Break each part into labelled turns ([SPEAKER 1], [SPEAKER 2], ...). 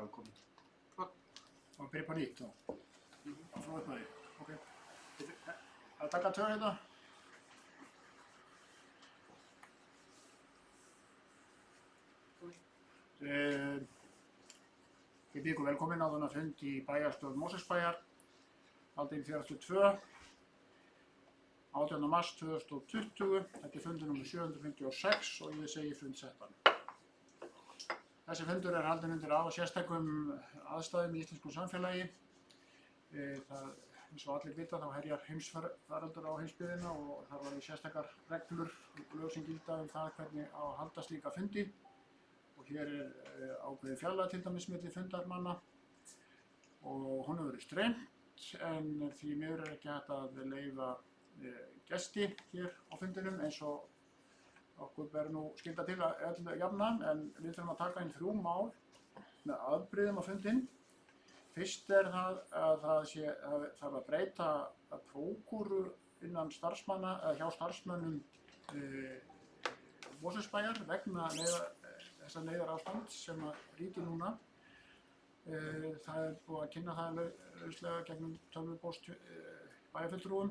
[SPEAKER 1] var komin.
[SPEAKER 2] Og byrja på nýtt þá. Frá upphafi. Ok. Að taka tvö hérna. Ég býð ykkur velkomin á þennan fund í bæjarstjórn Mosfellsbæjar, haldinn 42. 18. mars 2020. Þetta er fundur nr. 756 og ég segi fund settan. Þessi fundur er haldinn undir afar sérstökum aðstæðum í íslensku samfélagi. Eins og allir vita þá herjar heimsfaraldur á heimsbyggðina og þar var sérstakar reglur og lög sem gilda það hvernig á að halda slíka fundi. Og hér ákveðið fjarlægð til dæmis milli fundarmanna og hún hefur verið streymt en því miður ekki hægt að leyfa gesti hér á fundinum eins og okkur ber nú skylda til að öll jafnan, en við þurfum að taka inn 3 mál með afbrigðum á fundinn. Fyrst er það að það þarf að breyta prókúru innan starfsmanna eða hjá starfsmönnum Mosfellsbæjar vegna þessa neyðarástand sem ríkir núna. Það er búið að kynna það lauslega gegnum tölvupóst bæjarfulltrúum.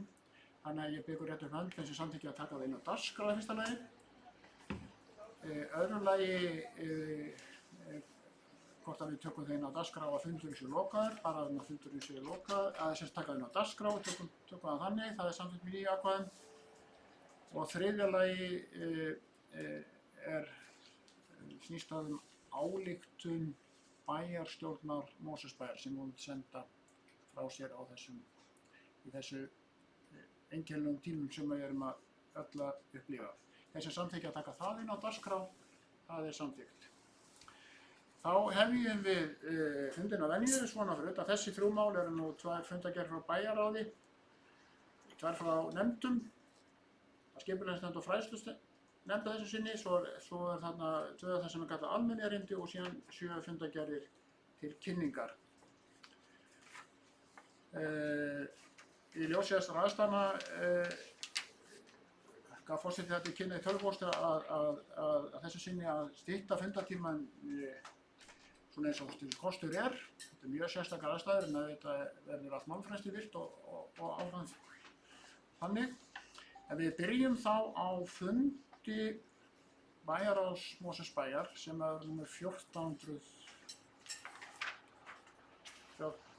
[SPEAKER 2] Þannig að ég bið ykkur rétt upp hönd eins og samþykki að taka það inn á dagskrá í fyrsta lagi. Öðru lagi hvort að við tökum það inn á dagskrá að fundurinn sé lokaður, bara að fundurinn sé lokaður, að þess að taka það inn á dagskrá, tökum það þannig, það er samþykkt með nýju atkvæðum. Og þriðja lagi snýst það ályktun bæjarstjórnar Mosfellsbæjar sem hún senda frá sér á þessu einkennum tímum sem við erum að öll að upplifa. Þessi samþykki að taka það inn á dagskrá, það er samþykkt. Þá hefjum við fundinn að venju svona fyrir utan þessi 3 mál eru nú 2 fundargerðir frá bæjarráði, 2 frá nefndum, skipulagsnefnd og fræðslunefnd að þessu sinni, svo er þarna 2 það sem er kallað almenn erindi og síðan 7 fundargerðir til kynningar. Í ljósi þessara aðstæðna gaf forseti þetta í kynna í tölvupósti að þessu sinni að stytta fundartímann svona eins og kostur er. Þetta er mjög sérstakar aðstæður en þetta verður allt málfresti virt og áfram þannig. En við byrjum þá á fundi bæjarráðs Mosfellsbæjar sem er nr. 1400.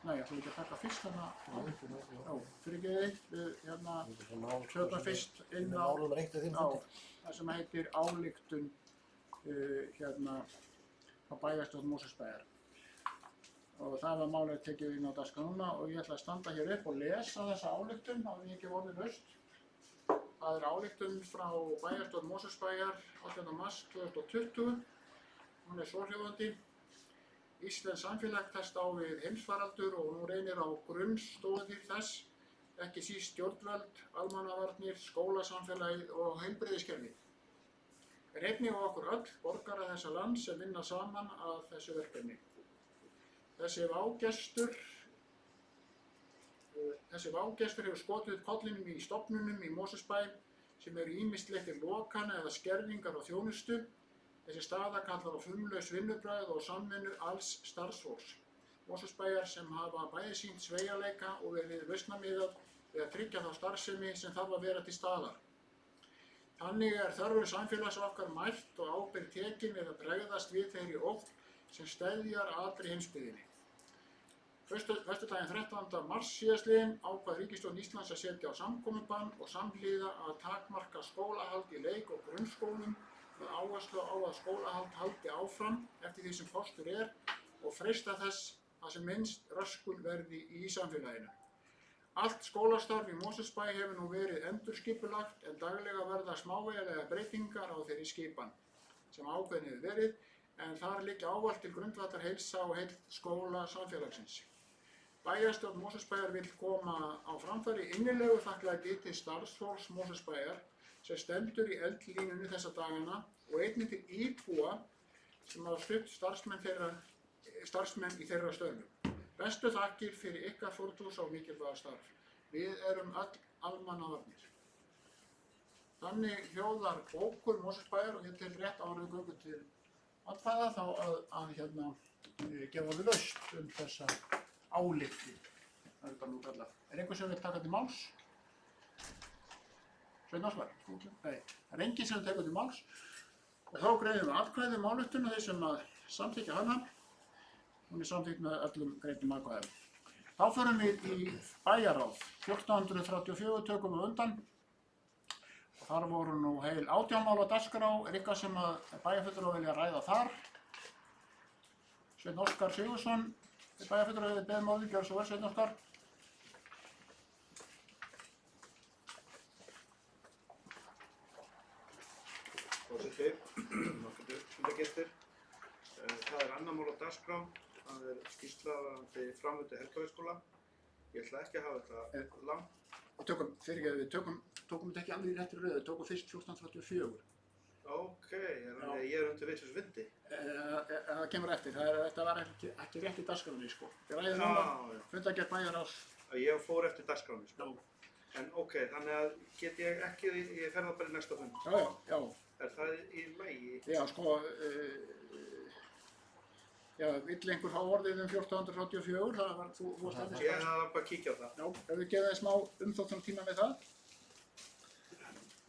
[SPEAKER 2] Nei, ég ætla ekki að taka fyrst hérna. Já, fyrirgeði, við tökum fyrst inn á það sem heitir ályktun á bæjarstjórn Mosfellsbæjar. Og það var málið tekið inn á dagskrá núna og ég ætla að standa hér upp og lesa þessa ályktun, það er ekki orðið laust. Það er ályktun frá bæjarstjórn Mosfellsbæjar 18. mars 2020. Hún er svohljóðandi. Íslenskt samfélag tekst á við heimsfaraldur og nú reynir á grunnstoðir þess, ekki síst stjórnvöld, almannavarnir, skólasamfélagið og heilbrigðiskerfið. Er einnig á okkur öll borgara þessa lands sem vinna saman að þessu verkefni. Þessi vágestur hefur skotið upp kollinum í stofnunum í Mosfellsbæ sem eru ýmist leittir lokana eða skerðingar á þjónustu. Þessi staða kallar á fumlaus vinnubragð og samvinnu alls starfsfólks Mosfellsbæjar sem hafa bæði sýnt sveigjanleika og verið lausnamiðað við að tryggja þá starfsemi sem þarf að vera til staðar. Þannig er þörfur samfélags okkar mælt og ábyrgð tekin við að bregðast við þeirri ógn sem steðjar allri heimsbyggðinni. Föstudaginn 13. mars síðastliðinn ákvað ríkisstjórn Íslands að setja á samkomubann og samhliða að takmarka skólahald í leik- og grunnskólum með áherslu á að skólahald haldi áfram eftir því sem kostur er og freista þess að sem minnst röskun verði í samfélaginu. Allt skólastarf í Mosfellsbæ hefur nú verið endurskipulagt en daglega verða smávægilegar breytingar á þeirri skipan sem ákveðin hefur verið en þar liggja ávallt til grundvallar heilsa og heill skóla samfélagsins. Bæjarstjórn Mosfellsbæjar vill koma á framfæri innilegu þakklæti til starfsfólks Mosfellsbæjar sem stendur í eldlínunni þessa dagana og einnig til íbúa sem hafa stutt starfsmenn í þeirra störfum. Bestu þakkir fyrir ykkar fórnfús á mikilvæga starf. Við erum öll almannavarnir. Þannig hljóðar bókun Mosfellsbæjar og ég tel rétt áður við göngum til atkvæða þá að gefa við lausn þessa álykti. Það þetta nú kallað. Einhver sem vil taka til máls? Sveinn Óskar? Nei, það enginn sem tekur til máls. Og þá greiðum við atkvæði ályktun og þeir sem samþykkja hana. Hún samþykkt með öllum greiddum atkvæðum. Þá förum við í bæjarráð. 1434 tökum við undan. Og þar voru nú heil 18 mál á dagskrá. Eitthvað sem bæjarfulltrúar vilja ræða þar. Sveinn Óskar Sigurðsson, bæjarfulltrúar hefði beðið orðið, gjörðu svo vel Sveinn Óskar.
[SPEAKER 1] Forseti, nokkrir fundargestir. Það annar mál á dagskrá. Það skýrsla varðandi framvindu Helgavíkurskóla. Ég ætla ekki að hafa þetta langt.
[SPEAKER 2] Við tökum þetta ekki alveg í réttri röð, við tökum fyrst 1434.
[SPEAKER 1] Ok, ég undir vissins vindi.
[SPEAKER 2] Það kemur eftir, þetta var ekki rétt í dagskránni, sko. Við ræðum núna fundargerð bæjarráðs.
[SPEAKER 1] Ég fór eftir dagskránni, sko. En ok, þannig að get ég ekki, ég fer það bara í næsta fund.
[SPEAKER 2] Já.
[SPEAKER 1] Er það í lagi?
[SPEAKER 2] Já, sko, vill einhver fá orðið 1434, það var, þú varst að
[SPEAKER 1] Ég hafði bara að kíkja á það.
[SPEAKER 2] Já, ef við gefum þeim smá umþóttunartíma með það.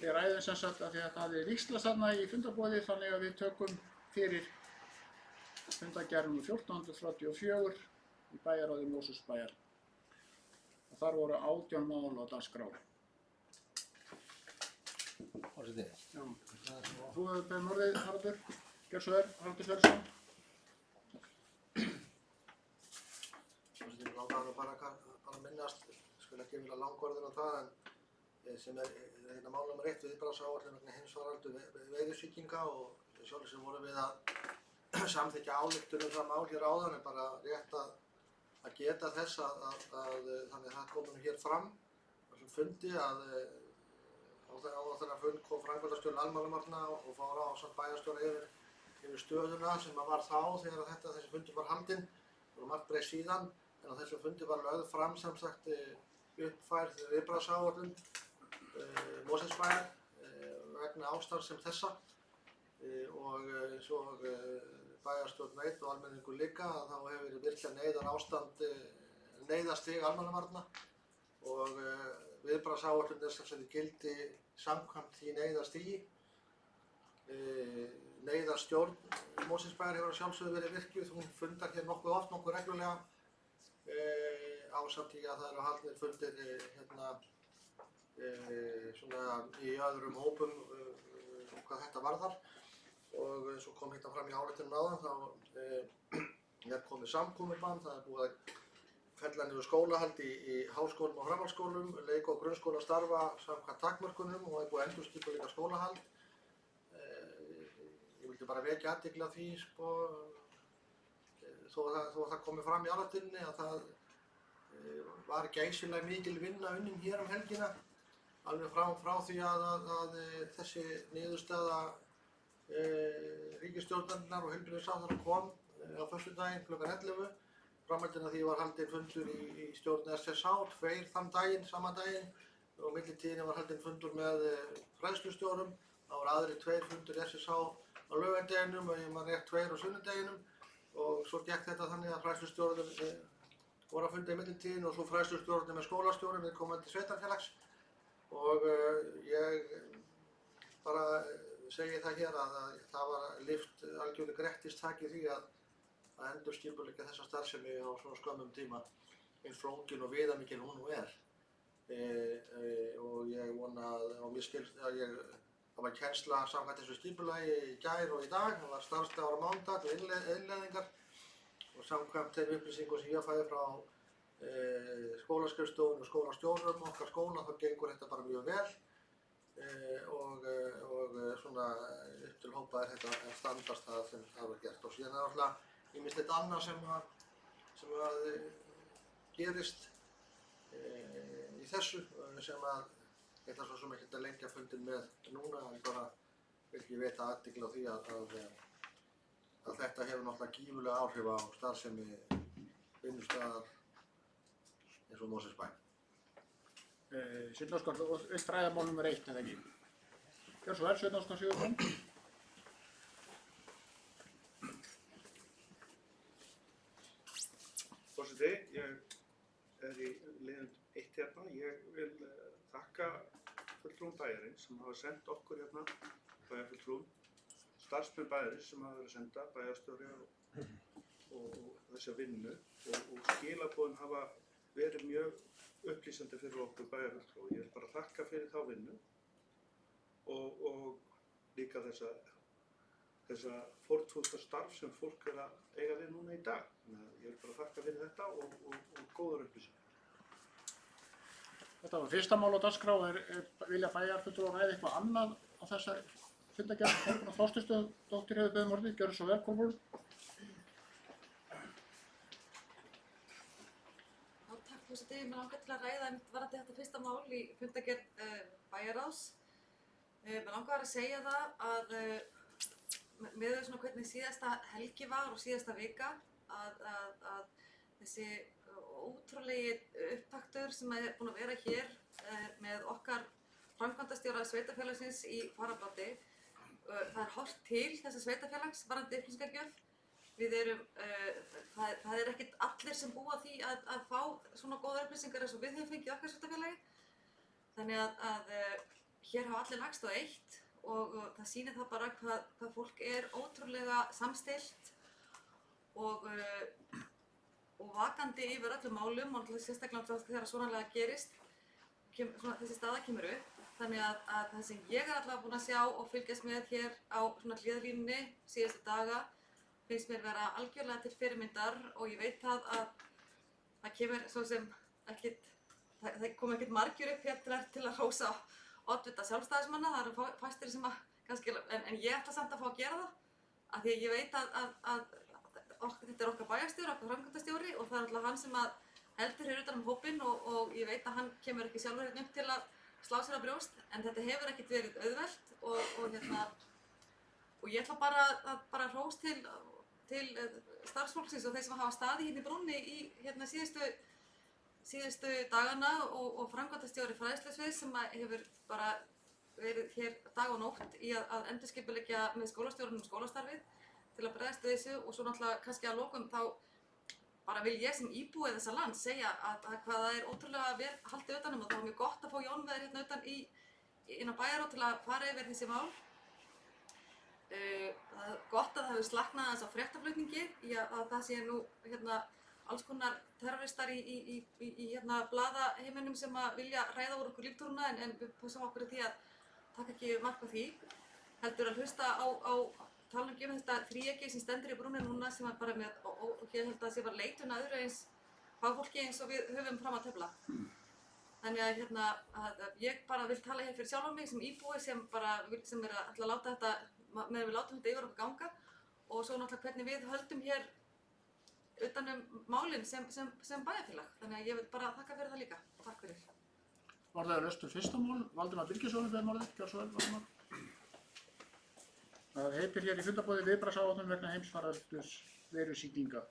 [SPEAKER 2] Við ræðum sem sagt að það víxlast þarna í fundarboði, þannig að við tökum fyrir fundargerð 1434 í bæjarráði Mosfellsbæjar. Og þar voru 18 mál á dagskrá.
[SPEAKER 3] Forseti.
[SPEAKER 2] Já. Þú hefur beðið orðið, Haraldur. Gjörðu svo vel, Haraldur Sverrisson.
[SPEAKER 3] Forseti, mig langaði bara að minnast, skul ekki vilja langorður á það, en sem eina mál nr. 1 viðbragðsáætlun vegna heimsfaraldur veiðisýkinga og sjálfur sem vorum við að samþykkja ályktun það mál hér áðan, en bara rétt að geta þess að þannig að það komum hér fram á þessum fundi að á þennan fund kom framkvæmdastjórinn almannavarna og fór ásamt bæjarstjóra yfir stöðuna sem var þá þegar þessi fundur var haldinn. Það var margt breytt síðan, en á þessum fundi var lögð fram sem sagt uppfærð viðbragðsáætlun Mosfellsbæjar vegna ástands sem þessa og eins og bæjarstjórn veit og almenningur líka að þá hefur verið virkjað neyðarstig almannavarna og viðbragðsáætlun sem sagt í gildi samkvæmt því neyðarstigi. Neyðarstjórn Mosfellsbæjar hefur að sjálfsögðu verið virkjuð, hún fundar hér nokkuð oft, nokkuð reglulega ásamt í að það eru haldnir fundir svona í öðrum hópum hvað þetta varðar og eins og kom hérna fram í ályktunum áðan þá komið samkomubann, það búið að fella niður skólahald í háskólum og framhaldsskólum, leik- og grunnskóla starfa samkvæmt takmörkunum og búið að endurskipuleggja skólahald. Ég vildi bara vekja athygli á því, sko, þó að það komi fram í ályktuninni að það var geysilega mikil vinna unnin hér helgina, alveg frá því að þessi niðurstaða ríkisstjórnarinnar og heilbrigðisráðherra kom á föstudaginn kl. 11. Framhaldinu af því var haldinn fundur í stjórn SSH, 2 þann daginn, sama daginn, og á millitíðinni var haldinn fundur með fræðslustjórum. Það voru aðrir 2 fundur SSH á laugardeginum og ég man rétt 2 á sunnudeginum og svo gekk þetta þannig að fræðslustjórarnir voru að funda í millitíðinni og svo fræðslustjórarnir með skólastjórum viðkomandi sveitarfélags og ég bara segi það hér að það var lyft algjörlega grettistaki því að endurskipuleggja þessa starfsemi á svona skömmum tíma eins flókin og viðamikil hún nú er. Og ég vona og mér skilst að það var kennsla samkvæmt þessu skipulagi í gær og í dag, það var starfsdagur á mánudag og innleiðingar og samkvæmt þeim upplýsingum sem ég fæði frá skólaskrifstofunni og skólastjórum okkar skóla þá gengur þetta bara mjög vel og svona upp til hópa þetta standast það sem það var gert og síðan alltaf ýmislegt annað sem gerist í þessu sem ég ætla svo sem ekki að lengja fundinn með núna en bara vil ekki veita athygli á því að þetta hefur náttúrulega gífurlega áhrif á starfsemi vinnustaðar eins og Mosfellsbæ.
[SPEAKER 2] Sveinn Óskar, þú vilt ræða mál nr. 1 eða ekki? Gjörðu svo vel, Sveinn Óskar Sigurðsson.
[SPEAKER 1] fulltrúum bæjarins sem hafa sendt okkur hérna, bæjarfulltrúum, starfsmenn bæjarins sem hafa verið að senda, bæjarstjóri og þessa vinnu og skilaboðin hafa verið mjög upplýsandi fyrir okkur bæjarfulltrúa. Ég vil bara þakka fyrir þá vinnu og líka þessa fórnfúsa starf sem fólk er að eiga við núna í dag. Þannig að ég vil bara þakka fyrir þetta og góðar upplýsingar.
[SPEAKER 2] Þetta var fyrsta mál á dagskrá. Vilja bæjarfulltrúar ræða eitthvað annað á þessari fundargerð? Kolbrún Þorsteinsdóttir hefur beðið um orðið. Gjörðu svo vel, Kolbrún.
[SPEAKER 4] Takk forseti, mér langar til að ræða varðandi þetta fyrsta mál í fundargerð bæjarráðs. Mér langar að segja það að með svona hvernig síðasta helgi var og síðasta vika að þessi ótrúlegi upptaktur sem er búinn að vera hér með okkar framkvæmdastjóra sveitarfélagsins í fararbroddi. Það er horft til þessa sveitarfélags varðandi upplýsingargjöf. Það er ekkert allir sem búa því að fá svona góðar upplýsingar eins og við höfum fengið okkar sveitarfélagi. Þannig að hér hafa allir lagst á eitt og það sýnir það bara hvað fólk er ótrúlega samstillt og vakandi yfir öllum málum og sérstaklega þegar svonarlega gerist, þessi staða kemur upp. Þannig að það sem ég er allavega búin að sjá og fylgjast með hér á svona hliðarlínunni síðustu daga finnst mér vera algjörlega til fyrirmyndar og ég veit að það kemur svo sem það kom ekkert margir upp hér til að hrósa oddvita sjálfstæðismanna, það eru fæstir sem að kannski, en ég ætla samt að fá að gera það af því að ég veit að þetta er okkar bæjarstjóri, okkar framkvæmdastjóri og það er alltaf hann sem að heldur hér utan hópinn og ég veit að hann kemur ekki sjálfur hérna upp til að slá sér á brjóst en þetta hefur ekkert verið auðvelt og ég ætla bara að hrós til starfsfólksins og þeir sem hafa staðið hérna í brúnni í hérna síðustu dagana og framkvæmdastjóri fræðslusviðs sem hefur bara verið hér dag og nótt í að endurskipuleggja með skólastjórunum skólastarfið til að bregðast við þessu og svo náttúrulega kannski að lokum þá bara vil ég sem íbúi þessa land segja að hvað það er ótrúlega vel haldið utanum og það var mjög gott að fá Jón með þér hérna utan inn á bæjarráð til að fara yfir þessi mál. Það er gott að það hefur slaknað aðeins á fréttaflutningi í að það sé nú hérna alls konar terroristar í hérna blaðaheiminum sem að vilja ræða úr okkur líftúruna en við púsum okkur í því að taka ekki mark á því. Heldur að hlusta á talningi þetta þríeyki sem stendur í brúnni núna sem er bara með, og ég held að það sé bara leitun að öðru eins fagfólki eins og við höfum fram að tefla. Þannig að hérna, að ég bara vil tala hér fyrir sjálf mig sem íbúi sem er að ætla að láta þetta, með við látum þetta yfir okkur ganga og svo náttúrulega hvernig við höldum hér utanum málin sem bæjarfélag. Þannig að ég vil bara þakka fyrir það líka og takk fyrir.
[SPEAKER 2] Var það löstur fyrsta mál, Valdimar Birgisson við málið, gjör svo vel Valdimar. Það heitir hér í fundarboði viðbragðsáætlun vegna heimsfaraldurs veirusýkinga.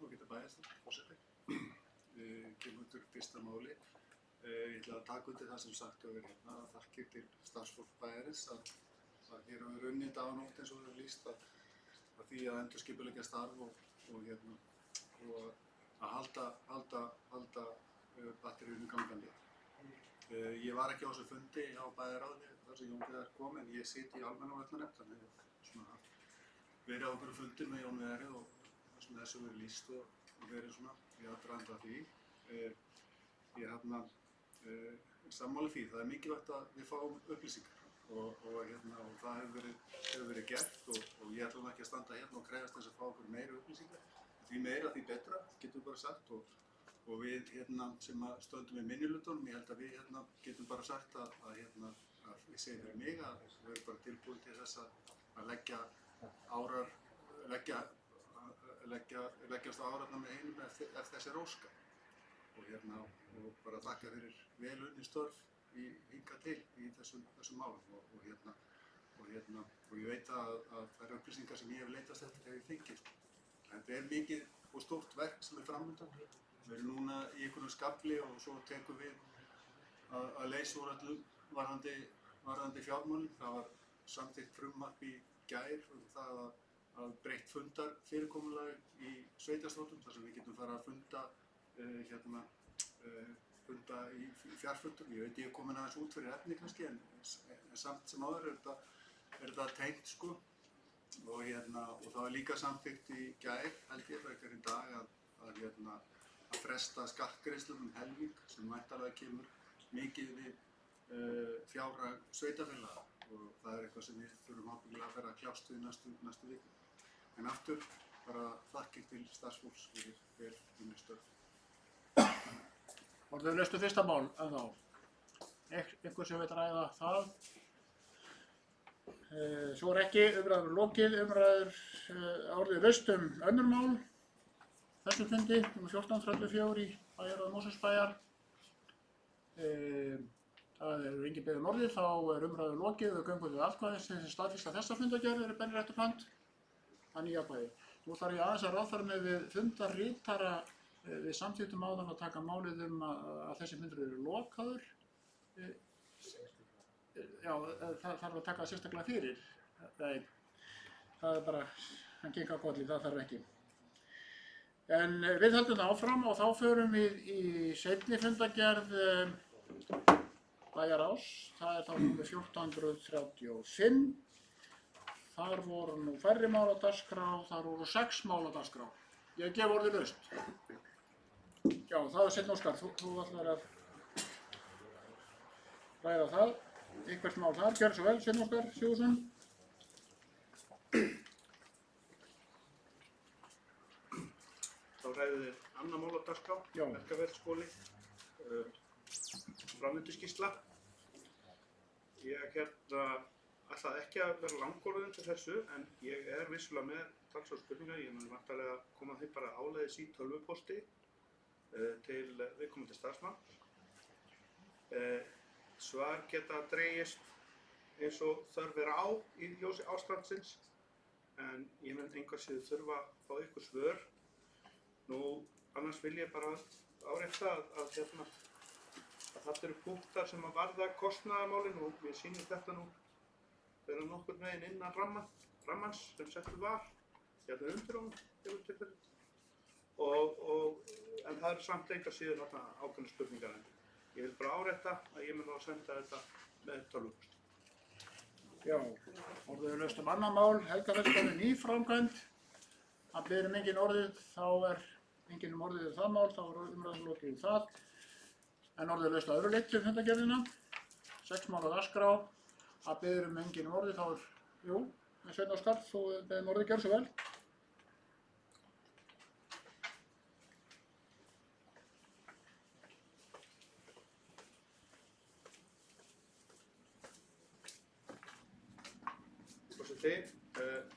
[SPEAKER 5] Og geta bæjast það, forseti. Kemur undir fyrsta máli. Ég ætla að taka undir það sem sagt hefur hérna, þakkir til starfsfólk bæjarins að hér hefur unnið dag og nótt eins og við hefur lýst að því að endurskipuleggja starf og að halda batteríunum gangandi. Ég var ekki á þessu fundi á bæjarráði þar sem Jón Viðar kom en ég sit í almennavarnanefnd þannig að verið á okkur fundum með Jón Viðari og þessu verið lýst og verið svona í aðdraganda því. Ég sammála því, það er mikilvægt að við fáum upplýsingar og það hefur verið gert og ég ætlum ekki að standa hérna og krefjast þess að fá okkur meira upplýsingar. Því meira því betra, getum við bara sagt og við sem stöndum í minnihlutanum, ég held að við getum bara sagt að ég segi fyrir mig að við erum bara tilbúin til þess að leggjast á árarnar með einum ef þess er óskað og bara þakka fyrir vel unnin störf hingað til í þessum málum og ég veit að þær upplýsingar sem ég hef leitast eftir hef ég fengið. Þetta er mikið og stórt verk sem er framundan. Við erum núna í einhvern skafli og svo tekum við að leysa úr öllum varðandi fjármálin. Það var samþykkt frumvarp í gær það að breytt fundarfyrirkomulag í sveitarstjórnum þar sem við getum fara að funda í fjarfundum. Ég veit ég er komin aðeins út fyrir efni kannski en samt sem áður er þetta tengt sko. Og það var líka samþykkt í gær, held ég, frekar í dag að fresta skattgreiðslum helming sem væntanlega kemur mikið við fjárhag sveitarfélaga og það er eitthvað sem við þurfum ábyggilega að fara að kljást við næstu viku. En aftur bara þakkir til starfsfólks fyrir vel unnin störf.
[SPEAKER 2] Orðið laustu fyrsta mál en þá. Einhver sem veit ræða það. Svo er ekki umræður lokið, umræður orðið laust önnur mál. Þessu fundi, nr. 1434 í bæjarráði Mosfellsbæjar. Það engin beðið orðið, þá er umræður lokið og göngum við atkvæði sem staðfesta þessa fundargerð er beinréttur hönd. Það er nýja atkvæði. Nú þarf ég aðeins að ráðfæra mig við fundarritara við samþykktum áðan að taka málið að þessi fundur eru lokaður. Já, það þarf að taka sérstaklega fyrir. Nei, það er bara, hann kinkar kolli, það þarf ekki. En við höldum það áfram og þá förum við í seinni fundargerð Bæjarráðs. Það er þá númer 1435. Þar voru nú færri mál á dagskrá, þar voru 6 mál á dagskrá. Ég gef orðið laust. Já, það er Sveinn Óskar, þú ætlar að ræða það. Eitthvert mál þar, gjörðu svo vel, Sveinn Óskar Sigurðsson.
[SPEAKER 1] Þá ræðum við annað mál á dagskrá, Helgafeldsskóli, framvinduskýrsla. Ég ætlaði ekki að vera langorðin til þessu, en ég er vissulega með talsverðar spurningar. Ég mun væntanlega koma þeim bara áleiðis í tölvupósti til viðkomandi starfsmann. Svar geta dregist eins og þörf er á í ljósi ástandsins, en ég mun engu að síður þurfa að fá ykkur svör. Nú, annars vil ég bara árétta að þetta eru punktar sem að varða kostnaðarmálin og mér sýnir þetta nú vera nokkurn veginn innan rammans sem settur var, undir honum, en það eru samt engu að síður ákveðnar spurningar. Ég vil bara árétta að ég mun þá að senda þetta með tölvupósti.
[SPEAKER 2] Já, orðið laust annað mál, Helgafeldsskóli nýframkvæmd. Það biður engin orðið, þá er engin orðið það mál, þá er umræðan lokið það. En orðið laust að öðru leyti fundargerðina, 6 mál á dagskrá. Það biður engin orðið, þá er, Sveinn Óskar, þú beðum orðið, gjörðu svo vel.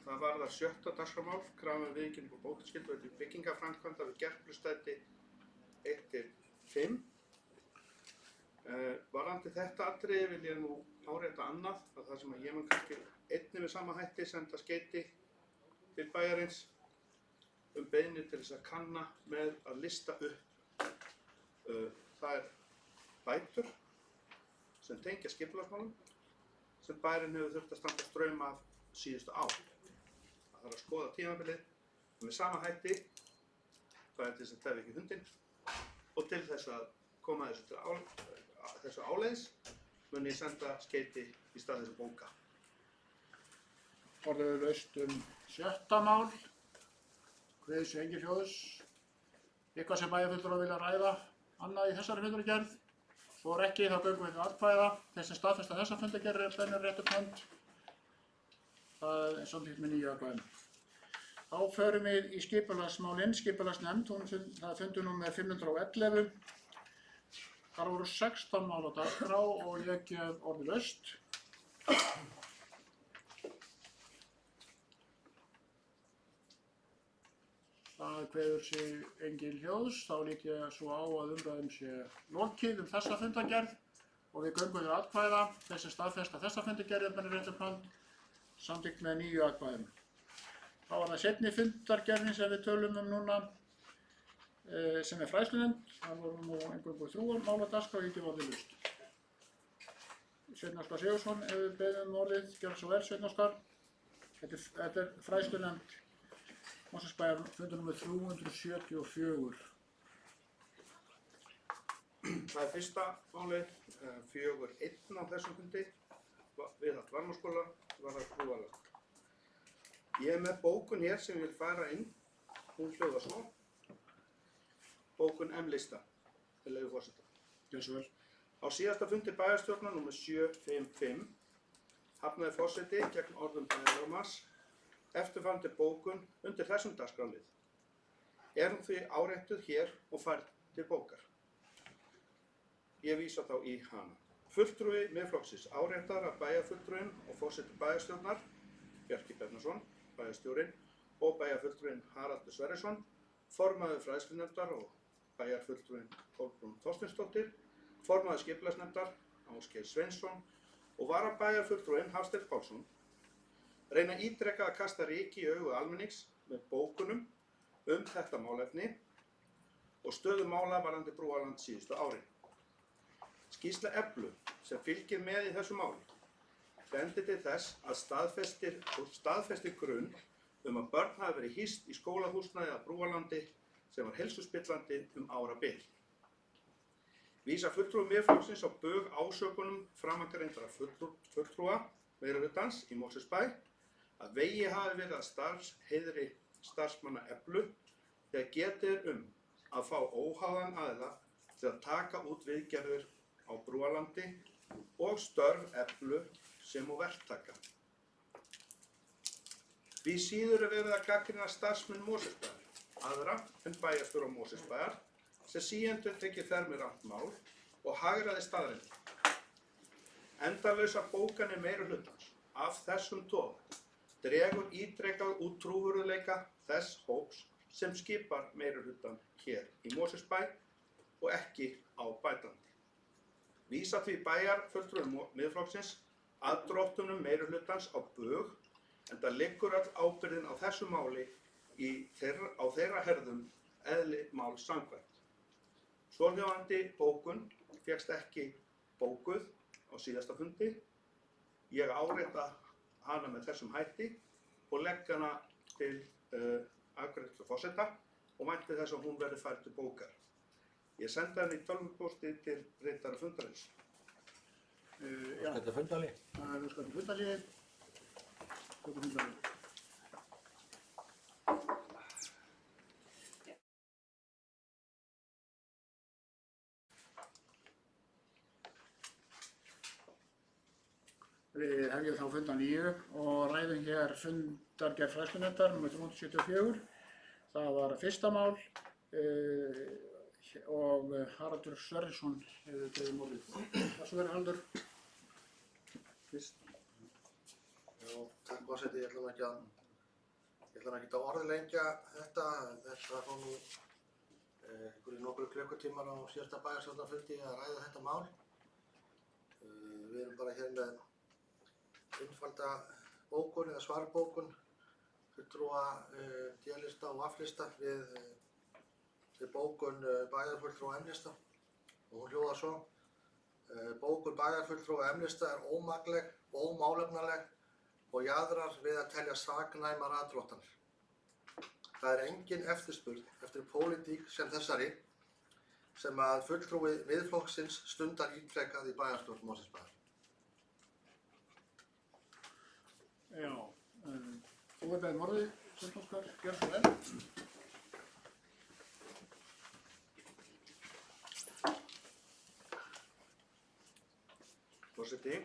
[SPEAKER 1] Það varðar 7. dagskrármál, krafa um viðurkenningu bótaskyldu vegna byggingaframkvæmda við Gerplusstræti 1-5. Varðandi þetta atriði vil ég nú árétta annað, að það sem ég mun kannski einnig með sama hætti senda skeyti til bæjarins beiðni til þess að kanna með að lista upp. Það er bætur sem tengja skipulagsmálum sem bærinn hefur þurft að standa straum af síðustu ár. Það þarf að skoða tímabilið með sama hætti, það er til þess að tefja ekki hundinn og til þess að koma þessu áleiðis mun ég senda skeyti í stað þessu bóka.
[SPEAKER 2] Orðið laust 7. mál, Kveðs Engilhljóðs. Eitthvað sem bæjarfulltrúar vilja ræða annað í þessari fundargerð. Svo er ekki, þá göngum við atkvæða. Þeir sem staðfesta þessa fundargerð er beinréttur hönd. Það er samþykkt með 9 atkvæðum. Þá förum við í skipulagsmálin, skipulagsnefnd, það er fundur númer 511. Þar voru 16 mál á dagskrá og ég gef orðið laust. Það kveður sig Engilhljóðs, þá lít ég svo á að umræðum sé lokið þessa fundargerð og við göngum við atkvæða. Þeir sem staðfesta þessa fundargerð er beinréttur hönd, samþykkt með 9 atkvæðum. Þá var það seinni fundargerðin sem við tölum núna, sem er fræðslunefnd. Það voru nú eingöngu 3 mál á dagskrá og ég gef orðið laust. Sveinn Óskar Sigurðsson hefur beðið orðið, gjörðu svo vel Sveinn Óskar. Þetta er fræðslunefnd Mosfellsbæjar, fundur númer 374.
[SPEAKER 1] Það er fyrsta málið, 4.1 á þessum fundi, viðhald varmaskóla, varðar brúarlag. Ég er með bókun hér sem ég vil fara inn, hún hljóðar svo. Bókun M-lista, til leyfi forseta.
[SPEAKER 2] Gjörðu svo vel.
[SPEAKER 1] Á síðasta fundi bæjarstjórnar nr. 755 hafnaði forseti gegn orðum bæjarlögmanns eftirfarandi bókun undir þessum dagskrárlið. Er hún því áréttuð hér og færð til bókar. Ég vísa þá í hana. Fulltrúi Miðflokksins áréttar að bæjarfulltrúinn og forseti bæjarstjórnar, Bjarki Bjarnason, bæjarstjórinn, og bæjarfulltrúinn Haraldur Sverrisson, formaður fræðslunefndar og bæjarfulltrúinn Kolbrún Þorsteinsdóttir, formaður skipulagsnefndar Ásgeir Sveinsson og varabæjarfulltrúinn Hafsteinn Pálsson reyna ítrekað að kasta ryki í augu almennings með bókunum þetta málefni og stöðu mála varðandi brúarland síðustu árin. Skýrsla Eflu sem fylgir með í þessu máli bendir til þess að staðfestir grunn að börn hafi verið hýst í skólahúsnæði að brúarlandi sem var heilsuspillandi árabil. Vísa fulltrúi Miðflokksins á bug ásökunum framangreindra fulltrúa meirihlutans í Mosfellsbæ að vegið hafi verið að starfsheiðri starfsmanna Eflu þegar getið að fá óháðan aðila til að taka út viðgerðir á brúarlandi og störf Eflu sem og verktaka. Því síður verið að gagnrýna starfsmenn Mosfellsbæjar, aðra en bæjarstjóra Mosfellsbæjar, sem síendurtekið fer með rangt mál og hagræði staðreyndir. Endalausar bókanir meirihlutans af þessum toga dregur ítrekað út trúverðugleika þess hóps sem skipar meirihlutann hér í Mosfellsbæ og ekki á Bætlandi. Vísa því bæjarfulltrúum Miðflokksins aðdróttunum meirihlutans á bug enda liggur öll ábyrgðin á þessu máli á þeirra herðum eðli máls samkvæmt. Svohljóðandi bókun fékkst ekki bókuð á síðasta fundi. Ég árétta hana með þessum hætti og legg hana til afgreiðslu forseta og vænti þess að hún verði færð til bókar. Ég sendi henni í tölvupósti til ritara fundarins.
[SPEAKER 3] Þetta fundali?
[SPEAKER 2] Það er skvætti fundali. Við hefjum þá fund að nýju og ræðum hér fundargerð fræðslunefndar nr. 374. Það var fyrsta mál og Haraldur Sverrisson hefur beðið málið. Það svo verið Haraldur.
[SPEAKER 3] Já, takk forseti, ég ætla ekki að orðlengja þetta. Þetta var nú nokkru klukkutímar á síðasta bæjarstjórnarfundi að ræða þetta mál. Við erum bara hér með einfalda bókun eða svarbókun, fulltrúa D-lista og A-lista við bókun bæjarfulltrúa M-lista og hún hljóðar svo. Bókun bæjarfulltrúa M-lista er ómakleg, ómálefnaleg og jaðrar við að telja saknæmar aðdróttanir. Það er engin eftirspurn eftir pólitík sem þessari sem að fulltrúi Miðflokksins stundar ítrekað í bæjarstjórn Mosfellsbæjar.
[SPEAKER 2] Já, þú er beðið morði, Sundóskar, gjör svo vel.
[SPEAKER 1] Forseti,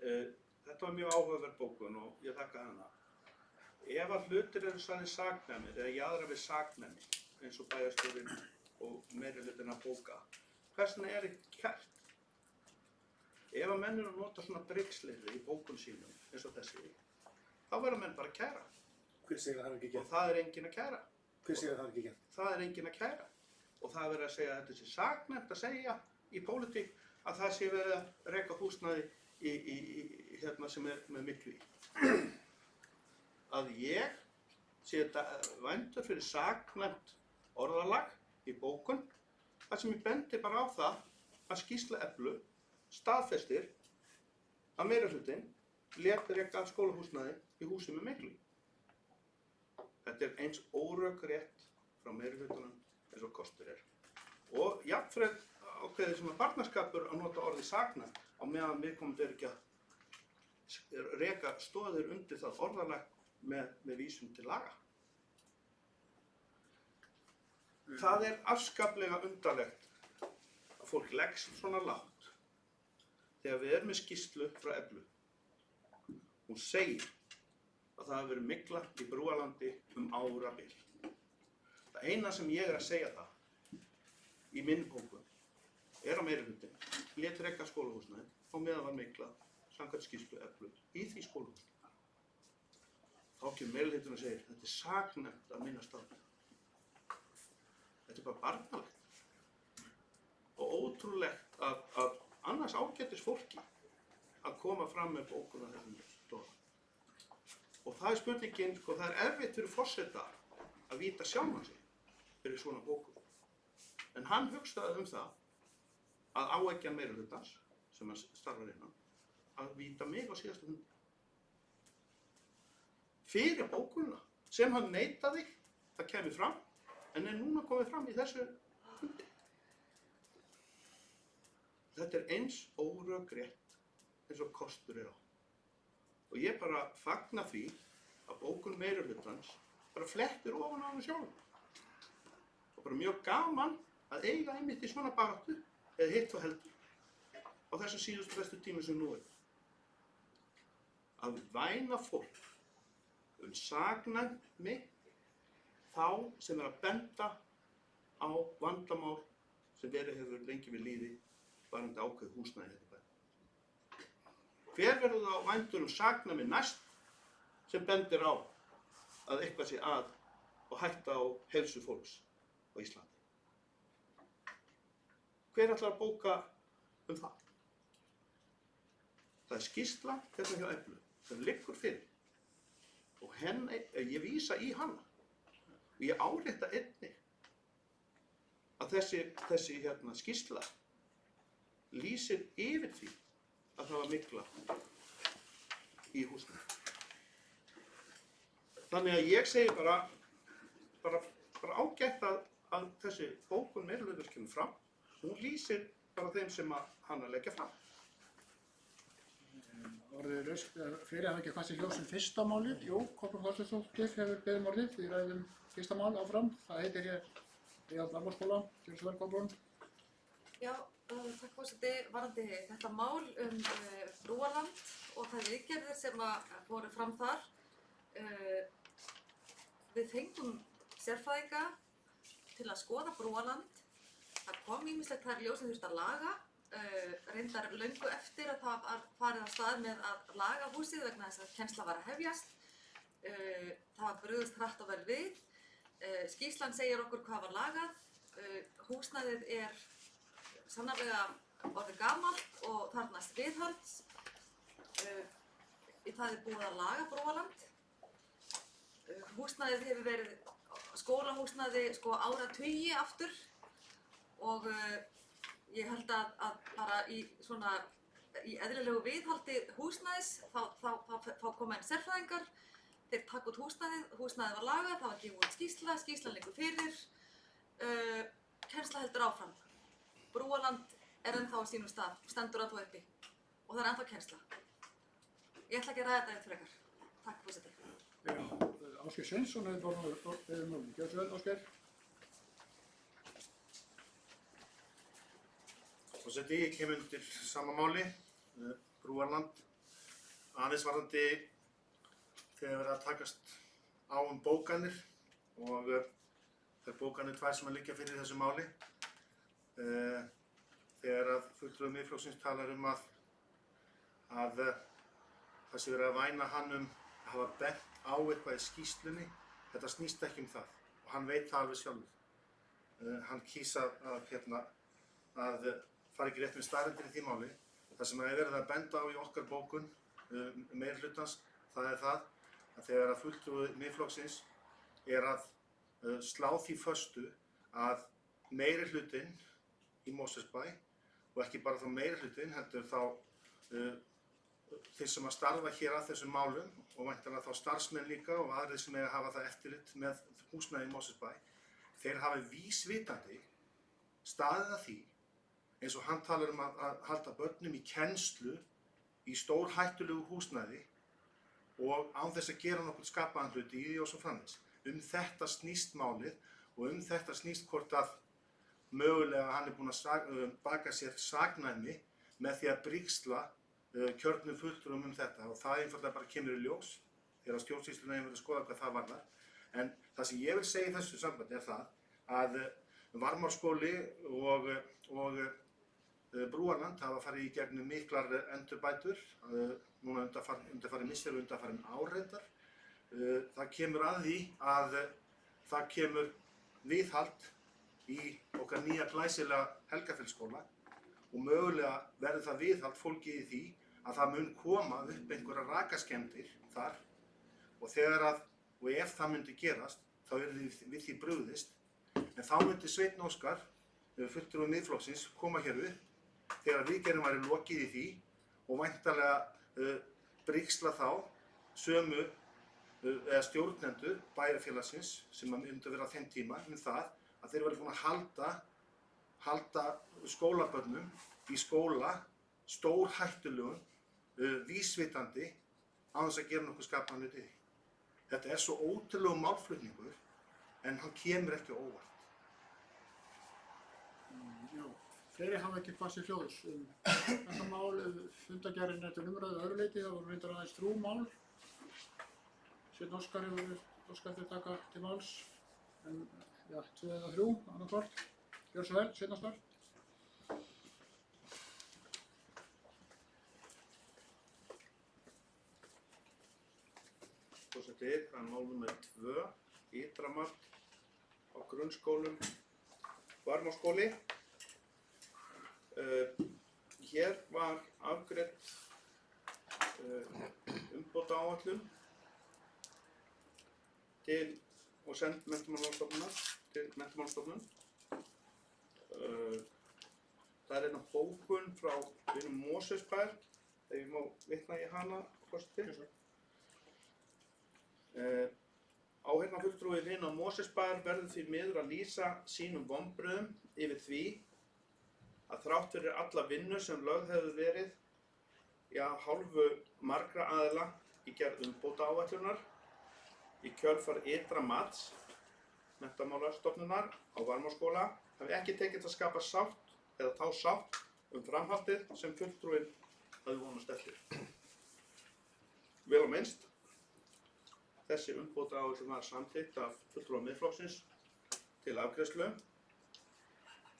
[SPEAKER 1] þetta var mjög áhugaverð bókun og ég þakka hana. Ef að hlutir eru sagðir saknæmir eða jaðra við saknæmi eins og bæjarstjórinn og meirihlutina bóka, hvers vegna er ekki kært? Ef að menn eru að nota svona brigslyrði í bókun sínum eins og þessi, þá verða menn bara að kæra.
[SPEAKER 6] Hver segir að það er ekki gert?
[SPEAKER 1] Og það er enginn að kæra.
[SPEAKER 6] Hver segir að það er ekki gert?
[SPEAKER 1] Það er enginn að kæra. Og það er verið að segja að þetta sé saknæmt að segja í pólitík að það sé verið að reka húsnæði sem er með miklu í. Að ég sé vændur fyrir saknæmt orðalag í bókun, þar sem ég bendi bara á það að skýrsla Eflu staðfestir að meirihlutinn lét reka skólahúsnæði í húsi með miklu. Þetta er eins órökrétt frá meirihlutunum eins og kostur er. Og jafnframt ákveðið sem að barnaskapur að nota orðið sakna á meðan viðkomandi ekki að reka stoðir undir það orðalag með vísun til laga. Það afskaplega undarlegt að fólk leggst svona lágt þegar við erum með skýrslu frá Eflu. Hún segir að það hafi verið mygla í Brúarlandi árabil. Það eina sem ég að segja það í minn bókum að meirihlutinn lét reka skólahúsnæði og meðan var mygla samkvæmt skýrslu Eflu í því skólahúsnæði. Þá kemur meirihlutinn og segir þetta saknæmt að minnast á þetta. Þetta bara barnalegt og ótrúlegt að annars ágætis fólki að koma fram með bókun á þessum stóða. Og það spurningin, það erfitt fyrir forseta að víta sjálfan sig fyrir svona bókum. En hann hugsaði það að áeggjan meirihlutans, sem hann starfar innan, að víta mig á síðasta fundi. Fyrir bókunina sem hann neitaði að kæmi fram, en núna komið fram í þessu fundi. Þetta eins órökrétt eins og kostur á. Og ég bara fagna því að bókun meirihlutans bara flettir ofan á hann sjálf. Og bara mjög gaman að eiga einmitt í svona baráttu, eða hitt og heldur, á þessum síðustu bestu tímum sem nú að væna fólk saknæmi þá sem að benda á vandamál sem verið hefur lengi við lýði varðandi ákveðið húsnæði hérna í bænum. Hver verður þá vændur saknæmi næst sem bendir á að eitthvað sé að og hætta á heilsu fólks á Íslandi? Hver ætlar að bóka það? Það skýrsla hérna hjá Eflu sem liggur fyrir og ég vísa í hana. Og ég árétta einnig að þessi skýrsla lýsir yfir því að það var mygla í húsinu. Þannig að ég segi bara ágætt að þessi bókun meirihlutans kemur fram. Hún lýsir bara þeim sem að hana leggja fram.
[SPEAKER 2] Orðið laust fyrir að ekki hvað sé ljós fyrsta málið. Jú, Kolbrún Þorsteinsdóttir hefur beðið orðið. Við ræðum fyrsta mál áfram. Það heitir hér Viðhald Varmárskóla. Gjörðu svo vel, Kolbrún.
[SPEAKER 4] Já, takk forseti. Varðandi þetta mál Brúarland og þær viðgerðir sem voru fram þar. Við fengum sérfræðinga til að skoða Brúarland. Það kom ýmislegt þar ljós sem þurfti að laga. Reyndar löngu eftir að það var farið af stað með að laga húsið vegna þess að kennsla var að hefjast. Það var brugðist hratt og vel við. Skýrslan segir okkur hvað var lagað. Húsnæðið sannarlega orðið gamalt og þarfnast viðhalds. Það búið að laga Brúarland. Húsnæðið hefur verið skólahúsnæði áratugi aftur og ég held að bara í eðlilegu viðhaldi húsnæðis þá koma inn sérfræðingar, þeir taka út húsnæðið var lagað, það var gefið út skýrslan liggur fyrir, kennsla heldur áfram. Brúarland ennþá á sínum stað, stendur ennþá uppi og það ennþá kennsla. Ég ætla ekki að ræða þetta eitt frekar. Takk forseti.
[SPEAKER 2] Já, Ásgeir Sveinsson hefur beðið orðið. Gjörðu svo vel, Ásgeir.
[SPEAKER 7] Forseti, ég kem undir sama máli, Brúarland, aðeins varðandi þegar verið að takast á bókanir og þær bókanir tvær sem að liggja fyrir þessu máli. Þegar að fulltrúi Miðflokksins talar að það sé verið að væna hann að hafa bent á eitthvað í skýrslunni, þetta snýst ekki það og hann veit það alveg sjálfur. Hann kýs að fara ekki rétt með staðreyndir í því máli. Það sem er verið að benda á í okkar bókun meirihlutans, það er það að þegar að fulltrúi Miðflokksins að slá því föstu að meirihlutinn í Mosfellsbæ og ekki bara þá meirihlutinn, heldur þá þeir sem að starfa hér að þessum málum og væntanlega þá starfsmenn líka og aðrir sem að hafa það eftirlit með húsnæði í Mosfellsbæ, þeir hafi vísvitandi staðið að því eins og hann talar að halda börnum í kennslu í stór hættulegu húsnæði og án þess að gera nokkuð skapaðan hluti í því og svo framvegis. Þetta snýst málið og þetta snýst hvort að mögulega hann búinn að baka sér saknæmi með því að brigsla kjörnum fulltrúum þetta og það einfaldlega bara kemur í ljós þegar stjórnsýsluna hefur verið að skoða hvað það varðar. En það sem ég vil segja í þessu sambandi það að Varmárskóli og Brúarland hafa farið í gegnum miklar endurbætur, núna undanfarin misseri og undanfarin ár reyndar. Það kemur að því að það kemur viðhald í okkar nýja glæsilega Helgafellsskóla og mögulega verður það viðhald fólgið í því að það mun koma upp einhverjar rakaskemmdir þar og ef það myndi gerast þá við því brugðist. En þá myndi Sveinn Óskar, fulltrúi Miðflokksins, koma hér upp þegar viðgerðin væri lokið í því og væntanlega brigsla þá sömu eða stjórnendur bæjarfélagsins sem myndi vera á þeim tíma það að þeir væru búin að halda skólabörnum í skóla stórhættulegum, vísvitandi án þess að gera nokkuð skapaðan hluti í því. Þetta svo ótrúlegur málflutningur en hann kemur ekki á óvart.
[SPEAKER 2] Já, fleiri hafa ekki passið hljóðs. Þetta mál, fundargerðin til umræðu öðru leyti, það voru reyndar aðeins 3 mál. Sveinn Óskar hefur óskað til að taka til máls, en 2 eða 3 annarkvort. Gjörðu svo vel, Sveinn Óskar.
[SPEAKER 1] Forseti, það er mál númer 2, ytra mat á grunnskólum Varmárskóli. Hér var afgreidd umbótaáætlun til og send til Menntamálastofnunar. Það er bókun frá vinum Mosfellsbæjar, ef ég má vitna í hana, forseti. Áheyrnarfulltrúi vina Mosfellsbæjar verður því miður að lýsa sínum vonbrigðum yfir því að þrátt fyrir alla vinnu sem lögð hefur verið af hálfu margra aðila í gerð umbótaáætlunar í kjölfar ytra mats Menntamálastofnunar á Varmárskóla hafi ekki tekist að skapa sátt eða þá sátt framhaldið sem fulltrúinn hafði vonast eftir. Vel á minnst, þessi umbótaáætlun var samþykkt af fulltrúa Miðflokksins til afgreiðslu,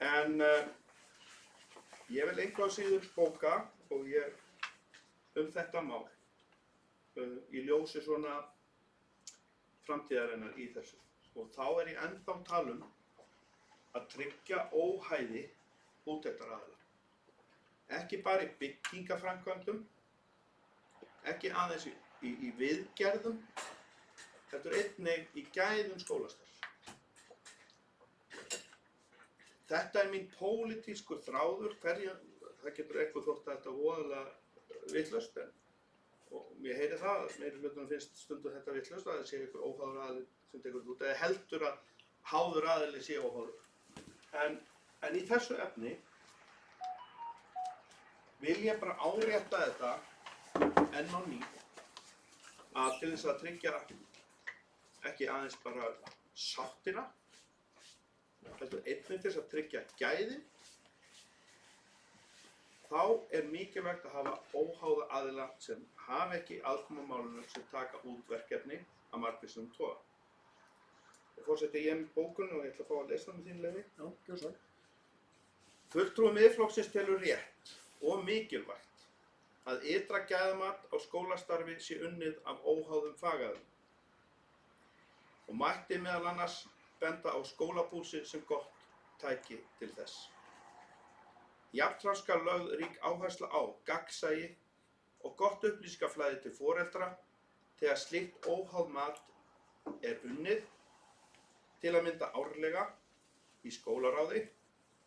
[SPEAKER 1] en ég vil engu að síður bóka og þetta mál í ljósi svona framtíðarinnar í þessu. Og þá ég ennþá að tala að tryggja óhæði úttektaraðila. Ekki bara í byggingaframkvæmdum, ekki aðeins í viðgerðum, heldur einnig í gæðum skólastarfs. Þetta mín pólitískur þráður, það getur eitthvað þótt að þetta voðalega vitlaust, og ég heyri það, meirihlutanum finnst stundum þetta vitlaust að það sé einhver óháður aðili sem tekur þetta út, eða heldur að háður aðili sé óháður. En í þessu efni vil ég bara árétta þetta enn á ný að til þess að tryggja ekki aðeins bara sáttina, heldur einnig til þess að tryggja gæðin, þá mikilvægt að hafa óháða aðila sem hafa ekki aðkomu að málinu sem taka út verkefni af margvíslegum toga. Forseti, ég með bókun og ég ætla að fá að lesa það með þín leyfi.
[SPEAKER 2] Já, gjörðu svo.
[SPEAKER 1] Fulltrúi Miðflokksins telur rétt og mikilvægt að ytra gæðamat á skólastarfi sé unnið af óháðum fagaðilum og mætti meðal annars benda á skólapúlsið sem gott tæki til þess. Jafnframt skal lögð rík áhersla á gagnsæi og gott upplýsingaflæði til foreldra þegar slíkt óháð mat unnið, til að mynda árlega í skólaráði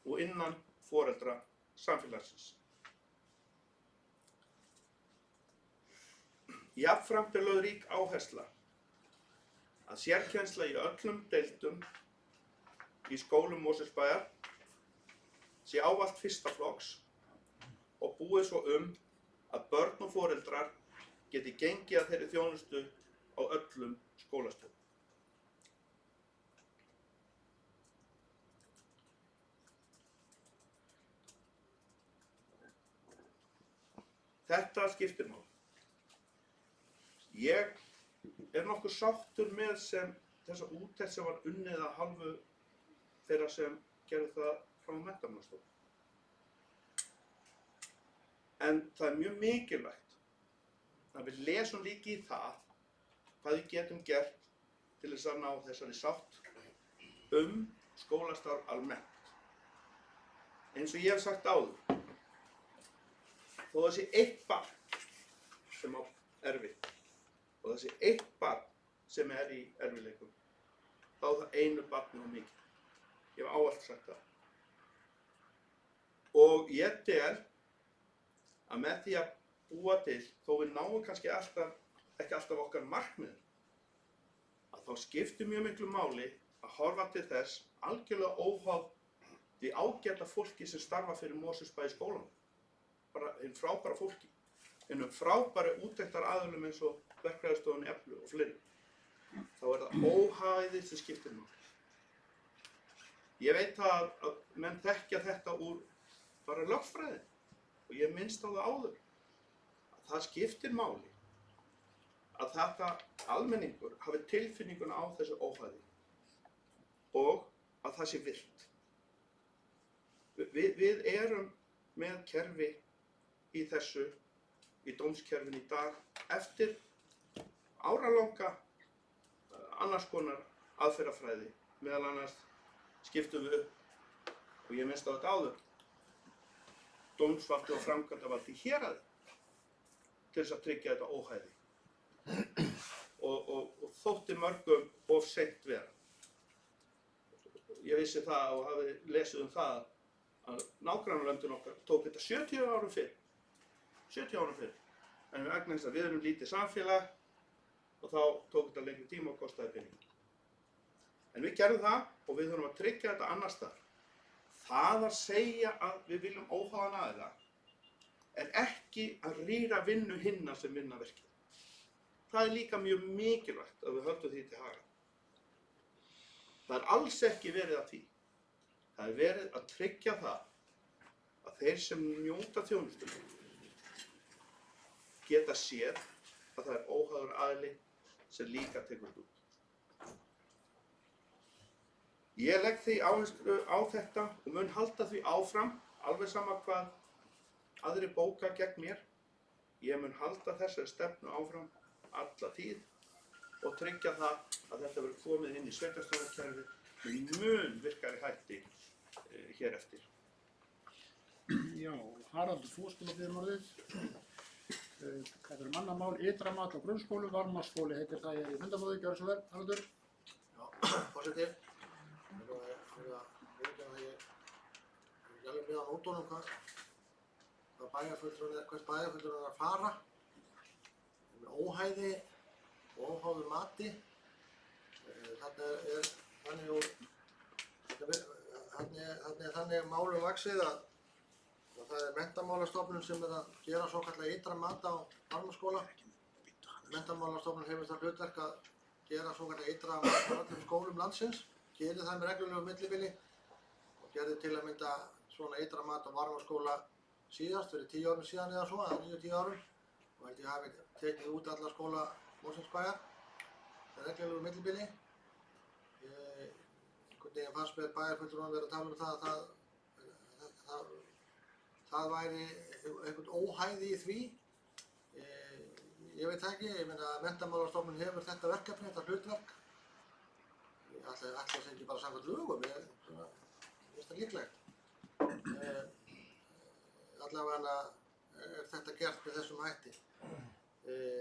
[SPEAKER 1] og innan foreldra samfélagsins. Jafnframt lögð rík áhersla að sérkennsla í öllum deildum í skólum Mosfellsbæjar sé ávallt fyrsta flokks og búið svo að börn og foreldrar geti gengið að þeirri þjónustu á öllum skólastöðum. Þetta skiptir máli. Ég nokkuð sáttur með þessa úttekt sem var unnið af hálfu þeirra sem gerðu það frá Menntamálastofnun. En það er mjög mikilvægt að við lesum líka í það hvað við getum gert til þess að ná þessari sátt skólastarf almennt. Eins og ég hef sagt áður, þó það sé eitt barn sem á erfitt og það sé eitt barn sem er í erfiðleikum, þá er það einu barni of mikið. Ég hef ávallt sagt það. Og ég tel að með því að búa til, þó við náum kannski ekki alltaf okkar markmiðum, að þá skiptir mjög miklu máli að horfa til þess algjörlega óháð því ágæta fólki sem starfa fyrir Mosfellsbæ í skólanum. Bara hinn frábæra fólki, hinnum frábæra úttekt eins og verkfræðistofunni Eflu og fleiri. Þá er það óhæðið sem skiptir máli. Ég veit að menn þekkja þetta úr bara lögfræði og ég minnst á það áður. Að það skiptir máli að þetta almenningur hafi tilfinninguna á þessu óhæði og að það sé virt. Við erum með kerfi í dómskerfinu í dag eftir áralanga annars konar aðferðafræði, meðal annars skiptum við upp, og ég minnst á þetta áður, dómsvaldi og framkvæmdarvaldi í héraði til þess að tryggja þetta óhæði. Og þótti mörgum of seint vera. Ég vissi það og hafi lesið það að nágrannalöndin okkar tók þetta 70 árum fyrr. 70 árum fyrr. En vegna þess að við erum lítið samfélag og þá tók þetta lengri tíma og kostaði pening. En við gerðum það og við þurfum að tryggja þetta annar staðar. Það að segja að við viljum óháðan aðila er ekki að rýra vinnu hinna sem vinna verkið. Það er líka mjög mikilvægt að við höldum því til haga. Það er alls ekki verið að því. Það er verið að tryggja það að þeir sem njóta þjónustunnar geta séð að það er óháður aðili sem líka tekur þetta út. Ég legg því áherslu á þetta og mun halda því áfram, alveg sama hvað aðrir bóka gegn mér. Ég mun halda þessari stefnu áfram alla tíð og tryggja það að þetta verður komið inn í sveitarstjórnarkerfið með mun virkari hætti hér eftir.
[SPEAKER 2] Já, Haraldur, þú spila fyrir orðið. Þetta er mannamál, ytramat á grunnskólu, varmaskóli heitir það í fundamóði, gjörðu svo vel, Haraldur.
[SPEAKER 3] Já, forseti. Ég alveg með á nótunum hvert bæjarfulltrúinn er að fara með óhæði og óháður mati. Þannig málum vaxið að það er Menntamálastofnun sem er að gera svokallega ytra mat á varmaskóla. Menntamálastofnun hefur það hlutverk að gera svokallega ytra mat á öllum skólum landsins, gerir það með reglulegu millibili og gerði til að mynda svona ytra mat á varmaskóla síðast, fyrir 10 árum síðan eða svo, eða 9-10 árum, og held ég hafi tekið út alla skóla Mosfellsbæjar með reglulegu millibili. Einhvern veginn fannst mér bæjarfulltrúinn vera að tala um það að það væri eitthvað óhæði í því. Ég veit ekki, ég meina að Menntamálastofnun hefur þetta verkefni, þetta hlutverk. Ætla þess ekki bara samkvæmt lögum, ég finnst það líklegt. Allavega er þetta gert með þessum hætti.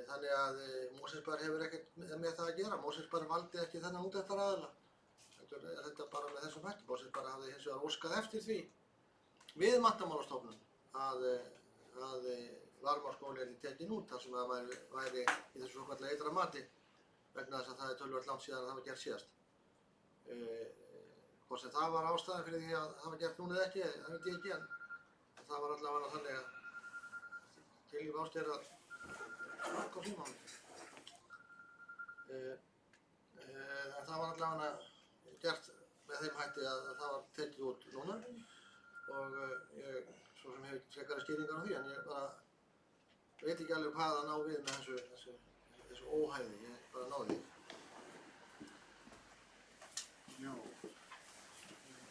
[SPEAKER 3] Þannig að Mosfellsbær hefur ekkert með það að gera. Mosfellsbær valdi ekki þennan úttektaraðila. Þetta bara með þessum hætti. Mosfellsbær hafði hins vegar óskað eftir því við Menntamálastofnun að varmaskóli er tekin út þar sem það væri í þessu svokallega ytra mati vegna þess að það er töluvert langt síðan að það var gert síðast. hvort sem það var ástæðan fyrir því að það var gert núna eða ekki, það veit ég ekki, en það var allavega þannig að Kynlíf Ásgeir að slaka á símanum. En það var allavega gert með þeim hætti að það var tekið út núna og ég svo sem hef ekki frekari skýringar á því, en ég bara veit ekki alveg hvað að ná við með þessu óhæði, ég bara náði því.
[SPEAKER 2] Já.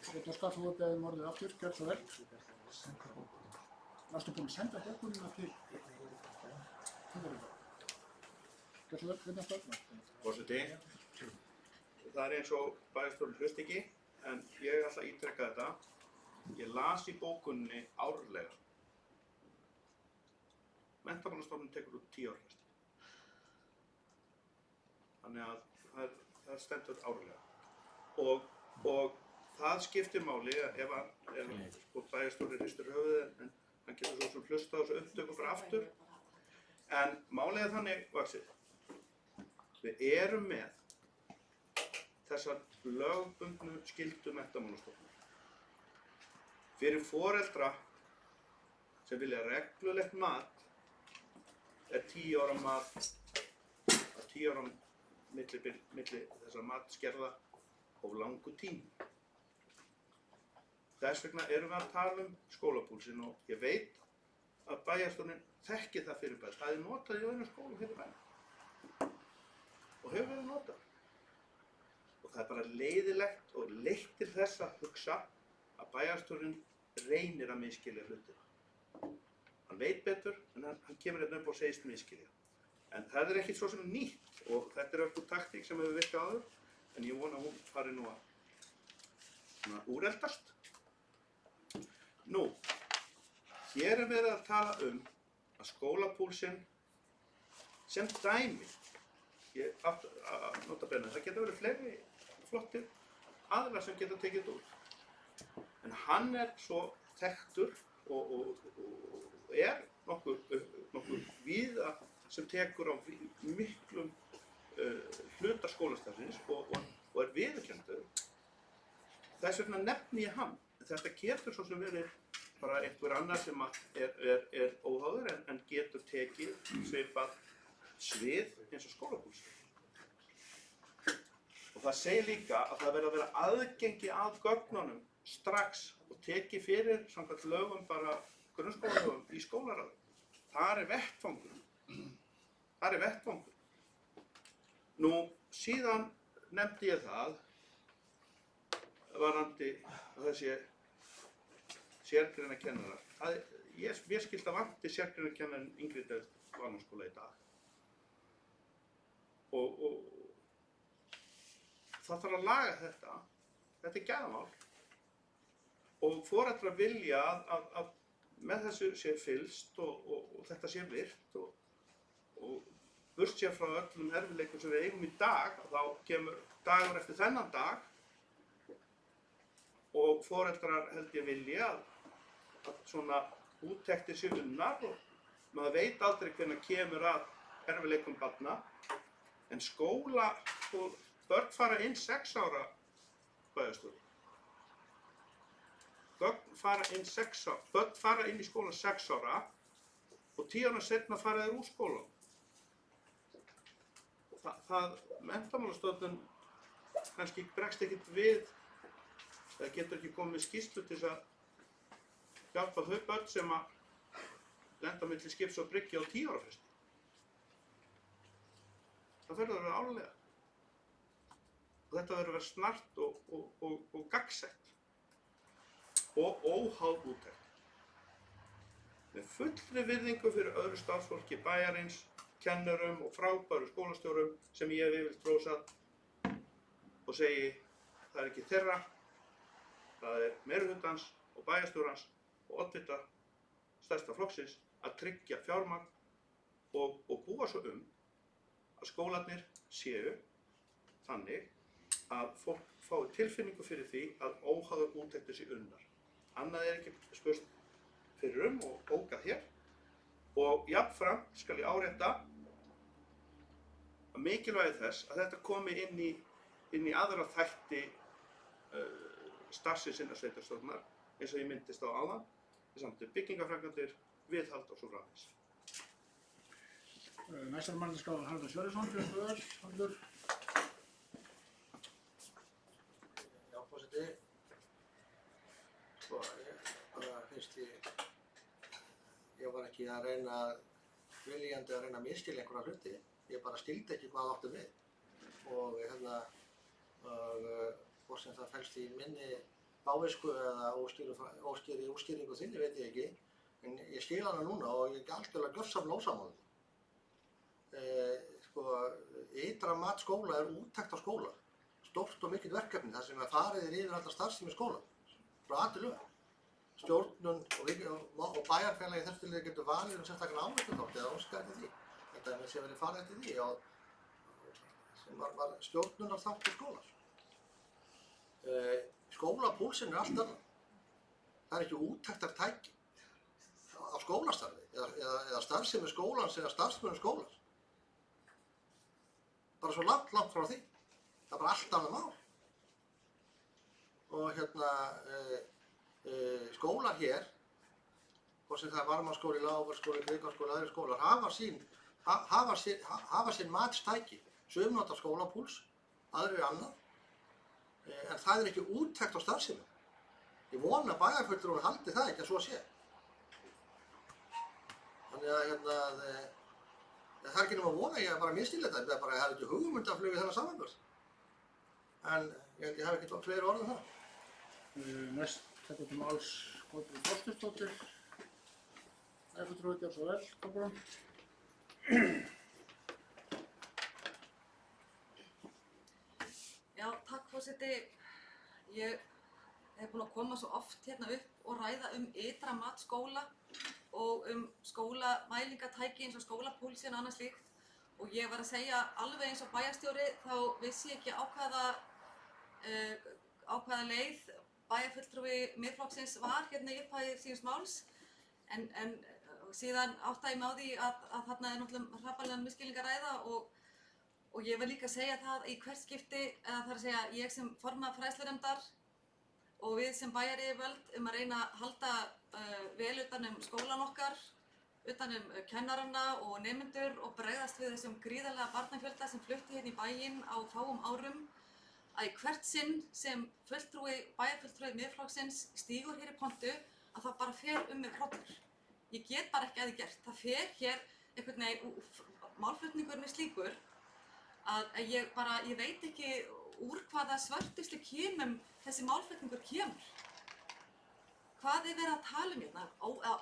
[SPEAKER 2] Þetta skal þú að beða orðið aftur, gjör svo vel. Varstu búinn að senda bókunina til Þingvallavegar? Gjör svo vel, hvernig stöðna?
[SPEAKER 1] Forseti, það er eins og bæjarstjórinn hlust ekki, en ég ætla að ítrekka þetta. Ég las í bókunni árlega. Menntamálastofnun tekur út 10 ára fresti. Þannig að það stendur árlega. Og það skiptir máli ef sko, bæjarstjórinn hristir höfuðið, en hann getur svo sem hlusta á þessu upptöku bara aftur. En málið er þannig vaxið. Við erum með þessar lögbundnu skyldu Menntamálastofnunar. Fyrir foreldra sem vilja reglulegt mat er 10 ára mat, 10 ára milli þessar matskerða of langur tími. Þess vegna erum við að tala skólapúlsinn og ég veit að bæjarstjórnin þekkir það fyrirbæri. Það er notað í öðrum skólum fyrir bæjarna og hefur verið notað. Og það er bara leiðilegt og leitt til þess að hugsa að bæjarstjórinn reynir að misskilja hlutina. Hann veit betur en hann kemur hérna upp og segist misskilja. En það er ekkert svo sem nýtt og þetta er eitthvað taktík sem hefur virkað áður, en ég vona að hún fari nú að úreldast. Nú, hér er verið að tala að skólapúlsinn sem dæmi, nota bene, það geta verið fleiri flottir aðilar sem geta tekið út. En hann er svo þekktur og er nokkur víða sem tekur á miklum hluta skólastarfsins og er viðurkenndur. Þess vegna nefni ég hann. Þetta getur svo sem verið bara einhver annar sem er óháður en getur tekið svipað svið eins og skólapúlsinn. Og það segir líka að það verður að vera aðgengi að gögnunum strax og tekið fyrir samkvæmt lögum bara grunnskólalögum í skólaráði. Þar er vettvangur. Nú, síðan nefndi ég það varðandi þessi sérgreinakennarar. Mér skilst að vanti sérgreinakennarinn yngri deild Valhússkóla í dag. Og það þarf að laga þetta. Þetta er gæðamál. Og foreldrar vilja að með þessu sé fylgst og þetta sé virt og burt sér frá öllum erfiðleikum sem við eigum í dag, þá kemur dagur eftir þennan dag og foreldrar held ég vilja að svona úttektir séu unnar og maður veit aldrei hvenær kemur að erfiðleikum barna, en skóla og börn fara inn 6 ára bæjarstjórn. Börn fara inn í skóla 6 ára og 10 ára seinna fara þeir úr skólanum. Menntamálastofnun kannski bregst ekkert við, það getur ekki komið skýrslu til þess að hjálpa þau börn sem að lenda milli skips og bryggju á 10 ára fresti. Það verður að vera árlega. Og þetta verður að vera snart og gagnsætt og óháð úttekt. Með fullri virðingu fyrir öðru starfsfólki bæjarins, kennurum og frábæru skólastjórum sem ég hef yfirleitt hrósað og segi það er ekki þeirra, það er meirihlutans og bæjarstjórans og oddvita stærsta flokksins að tryggja fjármagn og búa svo að skólarnir séu þannig að fólk fái tilfinningu fyrir því að óháðar úttektir sé unnar. Annað er ekki spurt fyrir og bókað hér. Og jafnframt skal ég árétta að mikilvægi þess að þetta komi inn í aðra þætti starfsins innan sveitarstjórnar, eins og ég myndist á áðan, í sambandi við byggingaframkvæmdir, viðhald og svo framvegis.
[SPEAKER 2] Næstar manneskja Haraldur Sverrisson, fyrir Haraldur.
[SPEAKER 3] Já, forseti. Sko, bara fyrst ég var ekki að reyna viljandi að reyna að misskilja einhverja hluti. Ég bara skildi ekki hvað áttu við. Og hvort sem það felst í minni bávisku eða útskýringu þinni veit ég ekki. En ég skil hana núna og ég er algjörlega gjörsamlega ósammála. Sko, ytra mat skóla er úttekt á skóla. Stórt og mikill verkefni þar sem farið yfir alla starfsemi skóla. Frá A til Ö. Stjórnun og bæjarfélagi þess getur valið sérstaklega áhersluþátt eða óskar eftir því. Þetta er með sé verið farið eftir því sem var stjórnunarþáttur skólans. Skólapúlsinn er allt annað. Það er ekki úttektartæki á skólastarfi eða starfsemi skólans eða starfsmönnum skólans. Bara svo langt frá því. Það er bara allt annað mál. Og skólar hér, hvort sem það er varmaskóli, lágvarsskóli, Grikkvarsskóli, aðrir skólar, hafa sín matstæki. Sum nota skólapúls, aðrir annað. En það er ekki úttekt á starfsemi. Ég vona að bæjarfulltrúinn haldi það ekki að svo sé. Þannig að það er ekki nema að vona, ég er bara að misskilja þetta, ég hef ekki hugmyndaflug í þennan samanburð. En ég hef ekki fleiri orð um það.
[SPEAKER 2] Næst tekur til máls Kolbrún Þorsteinsdóttir, bæjarfulltrúi, gjörðu svo vel, Kolbrún.
[SPEAKER 4] Já, takk forseti. Ég hef búin að koma svo oft hérna upp og ræða ytra mat skóla og skólamælingatæki eins og skólapúlsinn og annað slíkt. Og ég var að segja alveg eins og bæjarstjóri þá vissi ég ekki á hvaða leið bæjarfulltrúi Miðflokksins var hérna í upphafi síns máls. En síðan áttaði ég mig á því að þarna er náttúrulega hrapallegan misskilning að ræða og ég vil líka segja það í hvert skipti, eða það er að segja ég sem formaður fræðslunefndar og við sem bæjaryfirvöld að reyna að halda vel utan skólan okkar, utan kennarana og nemendur og bregðast við þessum gríðarlega barnafjölda sem flutti hérna í bæinn á fáum árum, að í hvert sinn sem bæjarfulltrúi Miðflokksins stígur hér í pontu að það bara fer mig hrollur. Ég get bara ekki að því gert. Það fer hér einhvern veginn, málflutningurinn er slíkur að ég veit ekki úr hvaða svörtustu kímum þessi málflutningur kemur. Hvað er verið að tala hérna?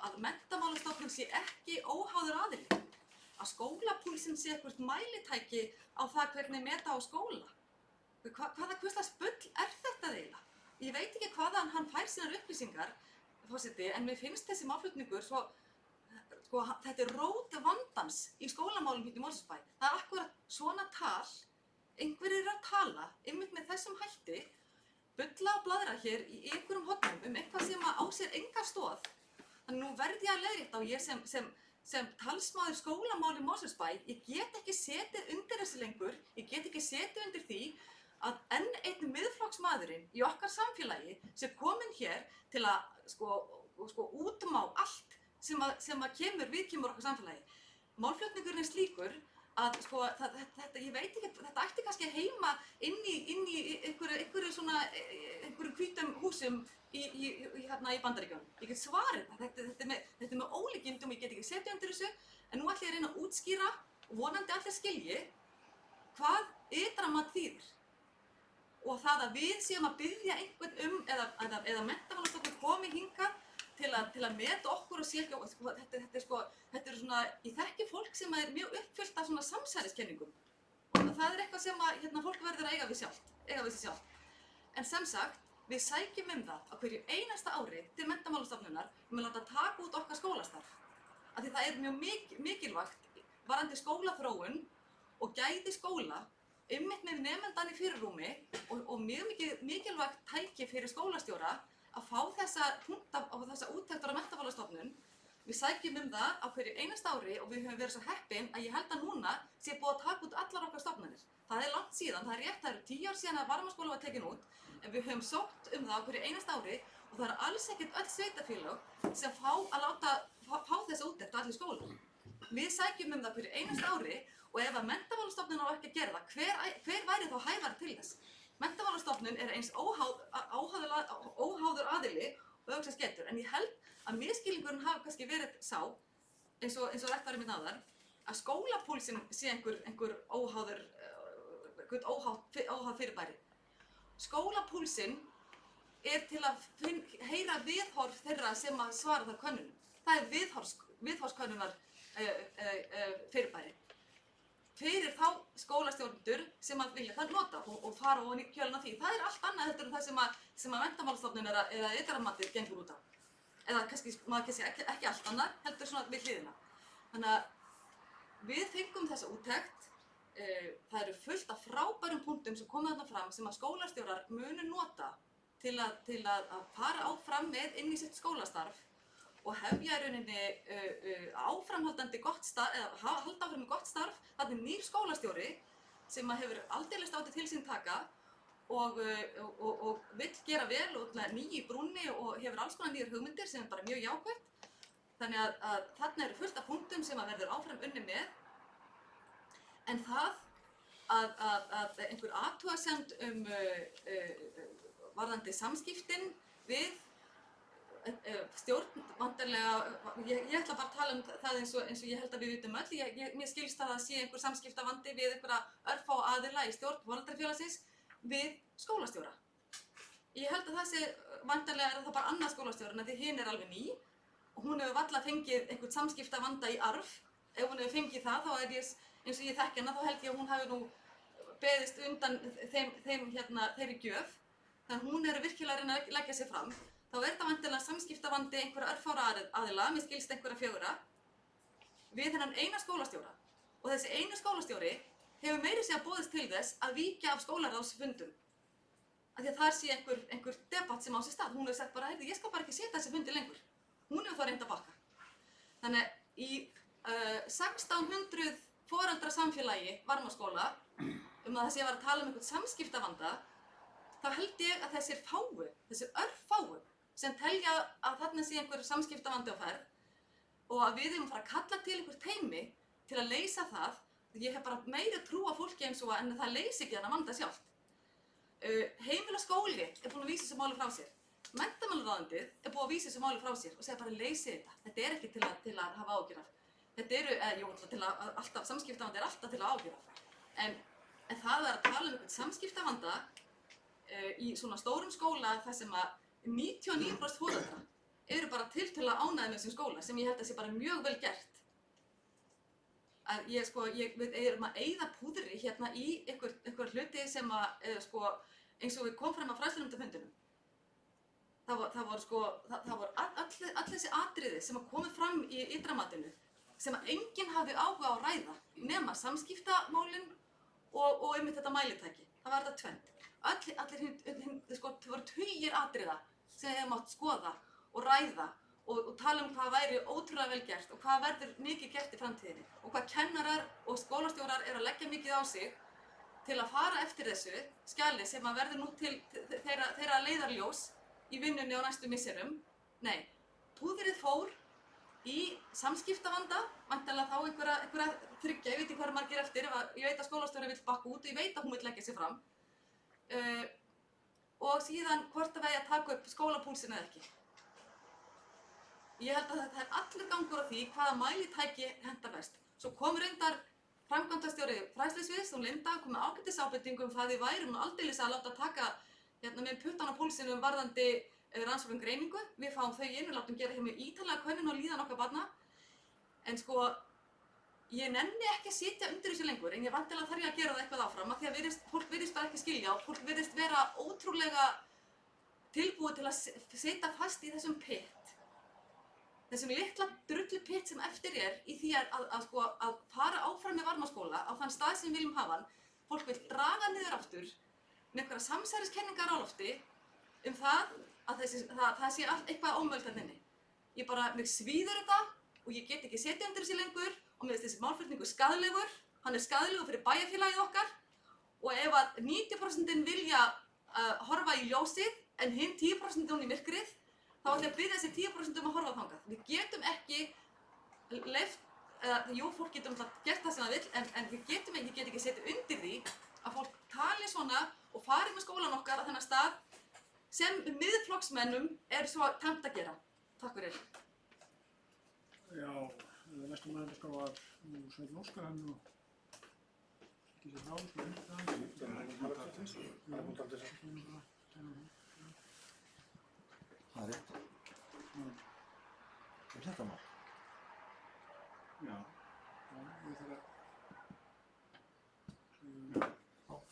[SPEAKER 4] Að Menntamálastofnun sé ekki óháður aðili. Að skólapúlsinn sé eitthvað mælitæki á það hvernig meta á skóla. Hvaða hvurslags bull er þetta eiginlega? Ég veit ekki hvaðan hann fær sínar upplýsingar, forseti, en mér finnst þessi málflutningur þetta er rót vandans í skólamálum hérna í Mosfellsbæ. Það er akkúrat svona tal, einhverjir eru að tala, einmitt með þessum hætti, bulla og blaðra hér í einhverjum hornum eitthvað sem á sér enga stoð. Þannig nú verð ég að leiðrétta og ég sem talsmaður skólamáli í Mosfellsbæ, ég get ekki setið undir þessu lengur, ég get ekki setið undir því að enn einn miðflokksmaðurinn í okkar samfélagi sé kominn hér til að útmá allt sem viðkemur okkar samfélagi. Málflutningurinn er slíkur að ég veit ekki, þetta ætti kannski heima inn í einhverjum hvítum húsum í Bandaríkjunum. Ég get svarið það, þetta er með ólíkindum, ég get ekki setið undir þessu, en nú ætla ég að reyna að útskýra og vonandi allir skilji hvað ytra mat þýðir. Og það að við séum að biðja einhvern eða Menntamálastofnun komi hingað til að meta okkur og sé ekki, þetta er svona, ég þekki fólk sem er mjög uppfyllt af svona samsæriskenningum. Og það er eitthvað sem fólk verður að eiga við sig sjálft. En sem sagt, við sækjum það á hverju einasta ári til Menntamálastofnunar að láta taka út okkar skólastarf. Af því það er mjög mikilvægt varðandi skólaþróun og gæði skóla, einmitt með nemendan í fyrirrúmi og mjög mikilvægt tæki fyrir skólastjóra að fá þessa úttektir á Menntamálastofnun. Við sækjum það á hverju einasta ári og við höfum verið svo heppin að ég held að núna sé búið að taka út allar okkar stofnanir. Það er langt síðan, það er rétt, það eru 10 ár síðan að varmaskóli var tekin út, en við höfum sótt um það á hverju einasta ári og það er alls ekkert öll sveitarfélög sem fá þessa úttekt á allir skólar. Við sækjum um það hverju einasta ári og ef að Menntamálastofnun á ekki að gera það, hver væri þá hæfari til þess? Menntamálastofnun er eins óháður aðili og auðvitað getur, en ég held að misskilningurinn hafi kannski verið sá, eins og rektorinn minn áðan, að skólapúlsinn sé einhver óháð fyrirbæri. Skólapúlsinn er til að heyra viðhorf þeirra sem að svara þar könnunum. Það er viðhorfskönnunar fyrirbæri. Fyrir þá skólastjórnendur sem að vilja það nota og fara ofan í kjölinn á því. Það er allt annað heldur en það sem að Menntamálastofnun eða ytrarmatið gengur út á. Eða kannski, maður kannski ekki allt annað, heldur svona við hliðina. Þannig að við fengum þessa úttekt. Það eru fullt af frábærum punktum sem komið þarna fram sem að skólastjórar munu nota til að fara áfram með inn í sitt skólastarf og hefja í rauninni áframhaldandi gott starf, eða halda áfram með gott starf. Þarna er nýr skólastjóri sem að hefur aldeilis látið til sín taka og vill gera vel og nýj í brúnni og hefur alls konar nýjar hugmyndir sem er bara mjög jákvætt. Þannig að þarna eru fullt af punktum sem að verður áfram unnið með. En það að einhver athugasemd varðandi samskiptin við stjórn, vantarlega, ég ætla bara að tala um það eins og ég held að við vitum öll. Mér skilst það að sé einhver samskiptavandi við einhverja örfá aðila í stjórn foreldrafélagsins við skólastjóra. Ég held að það sé, vantarlega það bara annað skólastjóra, en því hinn er alveg ný og hún hefur varla fengið einhvern samskiptavanda í arf. Ef hún hefur fengið það, þá er ég, eins og ég þekki hana, þá held ég að hún hafi nú beðist undan þeirri gjöf. Þannig að hún er virkilega að reyna að leggja sig fram. Þá er þetta vantilega samskiptavandi einhverja örfára aðila, mér skilst einhverja 4, við þennan eina skólastjóra. Og þessi eini skólastjóri hefur meira segja boðist til þess að víkja af skólaráðsfundum. Af því að þar sé einhver debatt sem á sér stað. Hún hefur sagt bara, heyrðu, ég skal bara ekki setja þessi fundi lengur. Hún hefur þá reynt að bakka. Þannig að í 1600 foreldrasamfélagi Varmárskóla, að það sé að vera að tala um einhvern samskiptavanda, þá held ég að þessir örfáu, sem telja að þarna sé einhver samskiptavandi á ferð og að við erum að fara að kalla til einhver teymi til að leysa það. Ég hef bara meiri trú á fólki eins og en það leysi ekki þennan vanda sjálft. Heimili og skóli er búin að vísa þessu máli frá sér. Menntamálaráðuneytið er búin að vísa þessu máli frá sér og segja bara leysi þetta. Þetta er ekki til að hafa áhyggjur af. Þetta eru, samskiptavandi er alltaf til að áhyggjur af. En það að tala um einhvern samskiptavanda í svona stórum skóla þar sem að 99% foreldra eru bara tiltölulega ánægðir með þessum skóla, sem ég held að sé bara mjög vel gert. Að við erum að eyða púðri hérna í einhver hluti sem að, eins og við komum fram að fræðslunefndarfundinum. Það voru all þessi atriði sem að komu fram í ytramatinu sem að enginn hafði áhuga á að ræða nema samskiptamálin og einmitt þetta mælitæki. Það var þetta tvennt. Það voru tugir atriða sem hefði mátt skoða og ræða og tala um hvað væri ótrúlega vel gert og hvað verður mikið gert í framtíðinni og hvað kennarar og skólastjórar eru að leggja mikið á sig til að fara eftir þessu skjali sem að verður nú til þeirra leiðarljós í vinnunni á næstu misserum. Nei, púðrið fór í samskiptavanda, væntanlega þá einhverja 3, ég veit ekki hvað margir eftir, ég veit að skólastjóri vill bakka út og ég veit að hún vill leggja sig fram. Og síðan hvort það vegi að taka upp skólapúlsinn eða ekki. Ég held að þetta er allur gangur á því hvaða mælitæki hentar best. Svo kom reyndar framkvæmdastjóri fræðslusviðs, hún Linda, kom með ágætisábendingu það við værum aldeilis að láta taka með puttan á púlsinum varðandi rannsókn greiningu. Við fáum þau inn og látum gera mjög ítarlega könnun og líðan okkar barna. En ég nenni ekki að sitja undir þessu lengur, en ég vantilega þarf ég að gera það eitthvað áfram af því að fólk virðist bara ekki skilja og fólk virðist vera ótrúlega tilbúið til að sitja fast í þessum pitt. Þessum litla drullu pitt sem eftir er í því að fara áfram með Varmárskóla á þann stað sem við viljum hafa hann. Fólk vil draga niður aftur með einhverja samsæriskenningar á lofti það að það sé eitthvað ómögulegt þarna inni. Mig svíður þetta og ég get ekki setið undir þessu lengur og mér finnst þessi málflutningur skaðlegur. Hann er skaðlegur fyrir bæjarfélagið okkar og ef að 90% vilja horfa í ljósið en hinn 10% í myrkrið, þá ætla ég að biðja þessi 10% að horfa þangað. Við getum ekki leyft, jú, fólk getur náttúrulega gert það sem það vill, en við getum ekki, ég get ekki setið undir því að fólk tali svona og fari með skólan okkar á þennan stað sem miðflokksmennum er svo tamt að gera. Takk fyrir.
[SPEAKER 2] Já, næstum mæðurskar var Sveinn Óskar, hann nú ekki sér frá, sko,
[SPEAKER 3] Það er rétt. Þetta mál.
[SPEAKER 2] Já, ég þarf að...
[SPEAKER 3] Ok.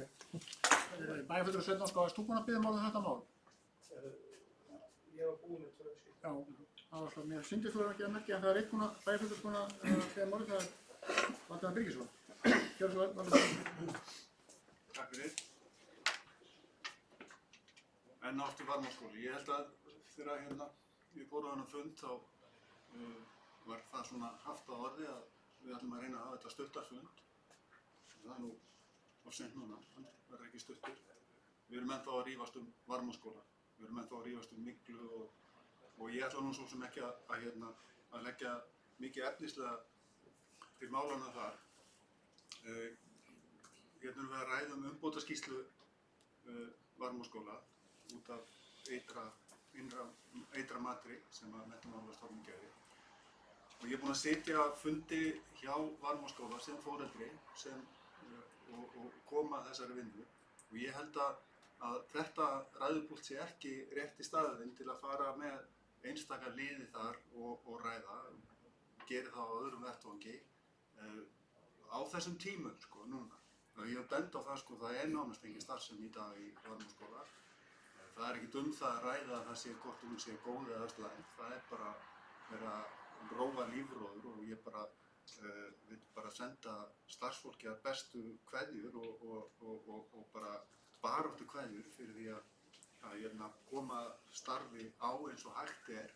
[SPEAKER 2] Bæjarfulltrúi Sveinn Óskar, varst þú búinn að biðja um þetta mál?
[SPEAKER 1] Ég var búinn með 2 skil.
[SPEAKER 2] Já, það var svo, mér syndist þú ekki að merkja, en það er einn bæjarfulltrúi búinn að biðja um það er Valdimar Birgisson. Gjörðu svo vel, Valdimar.
[SPEAKER 5] Takk fyrir. En aftur Varmárskóli. Ég held að þegar við fórum á þennan fund þá var það svona haft á orði að við ætlum að reyna að hafa þetta stuttarfund. Það er nú of seint núna, hann verður ekki stuttur. Við erum ennþá að rífast Varmárskóla. Við erum ennþá að rífast Myglu og ég ætla nú svo sem ekki að leggja mikið efnislega til málana þar. Hérna erum við að ræða umbótaskýrslu Varmárskóla út af eitra matri sem að Menntamálastofnun gerði. Og ég er búinn að sitja fundi hjá Varmárskóla sem foreldri og koma að þessari vinnu. Og ég held að þetta ræðupúlt sé ekki rétti staðurinn til að fara með einstaka liði þar og ræða, geri það á öðrum vettvangi á þessum tímum, sko, núna. Og ég hef bent á það, sko, það er nánast engin starfsemi í dag í Varmárskóla. Það er ekkert það að ræða að það sé hvort hún sé góð eða slæm. Það er bara verið að róa lífróður og ég vil bara senda starfsfólki að bestu kveðjur og bara baráttu kveðjur fyrir því að koma starfi á eins og hægt er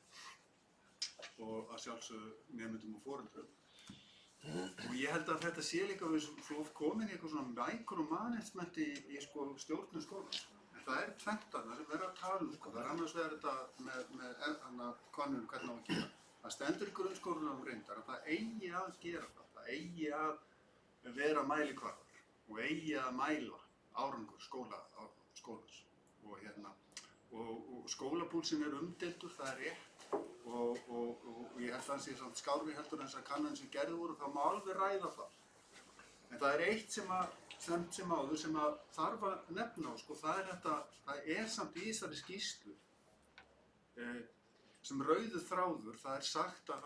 [SPEAKER 5] og að sjálfsögðu nemendum og foreldrum. Og ég held að þetta sé líka við svo komin í eitthvað svona micromanagement í stjórnum skólans. En það er tvennt þarna sem verður að tala um, sko. Það er annars vegar þetta með könnun hvernig á að gera. Það stendur í grunnskólanum reyndar að það eigi að gera það. Það eigi að vera mælikvarðar og eigi að mæla árangur skólans. Og skólapúlsinn er umdeildur, það er rétt. Og ég held að það sé samt skárri heldur en þessar kannanir sem gerði voru, þá má alveg ræða það. En það er eitt sem áður sem að þarf að nefna á, sko, það er samt í þessari skýrslu sem rauður þráður, það er sagt að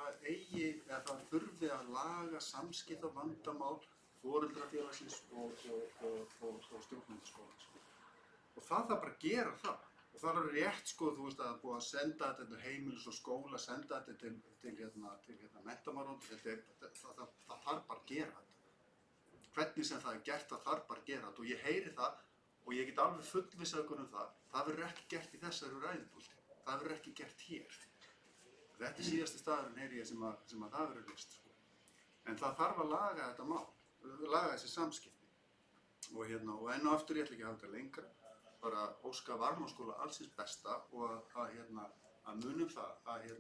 [SPEAKER 5] það þurfi að laga samskiptavandamál foreldrafélagsins og stjórnendaskólans. Og það þarf bara að gera það. Og það er rétt, sko, þú veist, að búið að senda þetta til heimilis og skóla, senda þetta til menntamálaráðuneytis, það þarf bara að gera þetta. Hvernig sem það er gert, það þarf bara að gera þetta og ég heyri það og ég get alveg fullvissað ykkur um það. Það verður ekki gert í þessari ræðupúlti. Það verður ekki gert hér. Þetta er síðasti staðurinn, heyri ég, sem að það verður list, sko. En það þarf að laga þetta mál, laga þessi samskipti. Og enn og aftur ég ætla ekki að hafa þetta lengra. Bara óska Varmárskóla alls hins besta og að munum það að við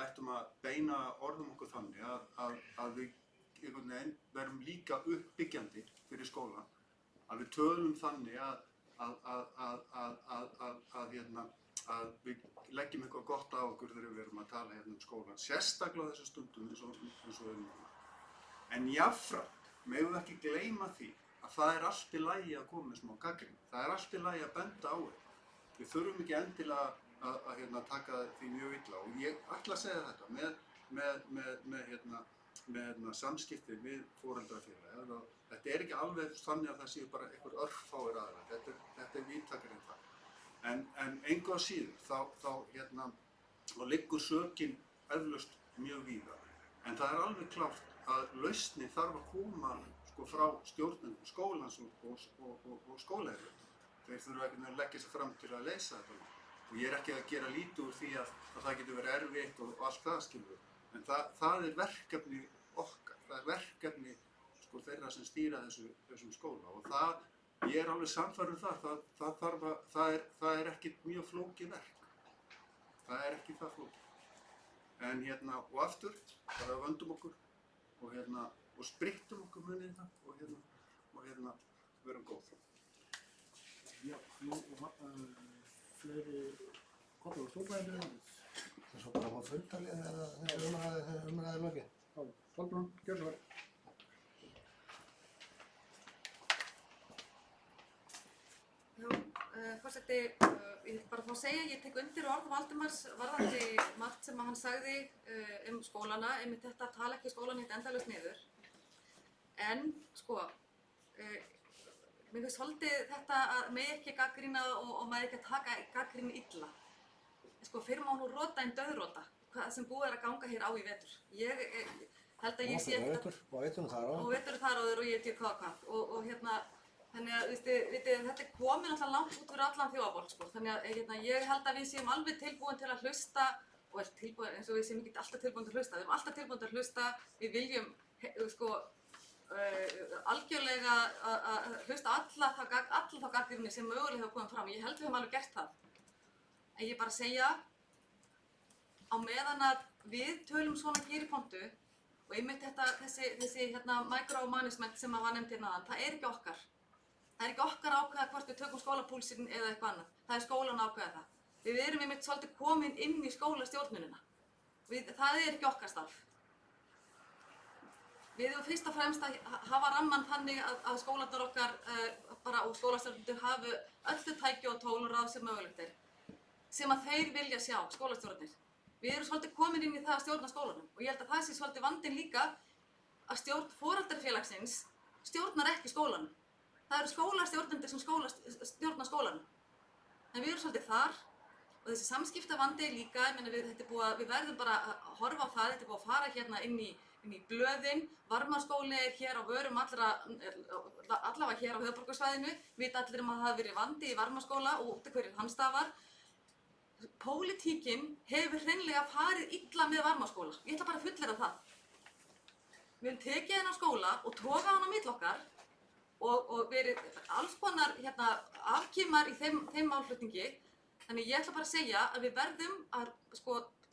[SPEAKER 5] ættum að beina orðum okkur þannig að við einhvern veginn verum líka uppbyggjandi fyrir skólan, að við tölum þannig að við leggjum eitthvað gott á okkur þegar við erum að tala um skólan, sérstaklega á þessum stundum eins og við erum núna. En jafnframt megum við ekki gleyma því að það er allt í lagi að koma með smá gagnrýni. Það er allt í lagi að benda á þetta. Við þurfum ekki endilega að taka því mjög illa og ég ætla að segja þetta með samskipti við foreldrafélagið. Þetta er ekki alveg þannig að það séu bara einhver örfáir aðrar. Þetta er víðtækari en það. En engu að síður þá liggur sökin eflaust mjög víða. En það er alveg klárt að lausnin þarf að koma frá stjórnendum skólans og skólaeigendum. Þeir þurfa ekki að leggja sig fram til að leysa þetta. Og ég er ekki að gera lítið úr því að það getur verið erfitt og allt það, skilur. En það er verkefni okkar. Það er verkefni þeirra sem stýra þessum skóla. Og ég er alveg sannfærður það er ekkert mjög flókið verk. Það er ekki það flókið. En og aftur, bara vöndum okkur og sprittum okkur munið það og verum góð.
[SPEAKER 2] Já, fleiri koplar og stjórnbæðinir.
[SPEAKER 3] Það er svo bara að fá fulltalið þegar umræði lokið.
[SPEAKER 2] Já, Kolbrún, gjör svo vel.
[SPEAKER 4] Forseti, ég vil bara fá að segja, ég tek undir orð Valdimars varðandi margt sem hann sagði skólana, einmitt þetta að tala ekki skólan hitt endalaust niður. En, sko, mér finnst svolítið þetta að með ekki gagnrýna og maður ekki að taka gagnrýni illa. Sko, fyrir má nú rota en dauðrota, hvað sem búið að ganga hér á í vetur. Ég held að ég sé ekkert
[SPEAKER 3] Og veturum þar á.
[SPEAKER 4] og vetur þar áður og ég veit hvað. Þannig að, þetta er komið náttúrulega langt út fyrir allan þjóðarbólk, sko. Þannig að ég held að við séum alveg tilbúin til að hlusta, og tilbúin, eins og við séum ekki alltaf tilbúin til að hlusta. Við erum alltaf tilbúin til að hlusta, við viljum, sko, algjörlega að hlusta alla þá gagnrýni sem mögulega hafa komið fram. Ég held við höfum alveg gert það. En ég bara segja, á meðan að við tölum svona hér í pontu, og einmitt þessi micromanagement sem var nefnt hérna áðan, það er ekki okkar. Það er ekki okkar að ákveða hvort við tökum skólapúlsinn eða eitthvað annað. Það er skólan að ákveða það. Við erum einmitt svolítið komin inn í skólastjórnunina. Það er ekki okkar starf. Við erum fyrst og fremst að hafa ramman þannig að skólarnir okkar og skólastjórnundur hafi öllu tæki og tól og ráð sem mögulegt er. Sem að þeir vilja sjá, skólastjórnir. Við erum svolítið komin inn í það að stjórna skólanum. Og ég held að það sé svolítið vandinn líka að stjórn foreldrafélagsins stjórnar ekki skólanum. Það eru skólastjórnendur sem stjórna skólanum. En við erum svolítið þar og þessi samskiptavandi líka, ég meina við verðum bara að horfa á það, þetta er búið að fara hérna inn í blöðin, Varmárskóli er hér á vörum allavega hér á höfuðborgarsvæðinu, vita allir að það hafi verið vandi í Varmárskóla og út af hverju hann stafar. Pólitíkin hefur hreinlega farið illa með Varmárskóla, ég ætla bara að fullyrða það. Við höfum tekið þennan skóla og togað hann á milli okkar og verið alls konar afkimar í þeim málflutningi. Þannig ég ætla bara að segja að við verðum að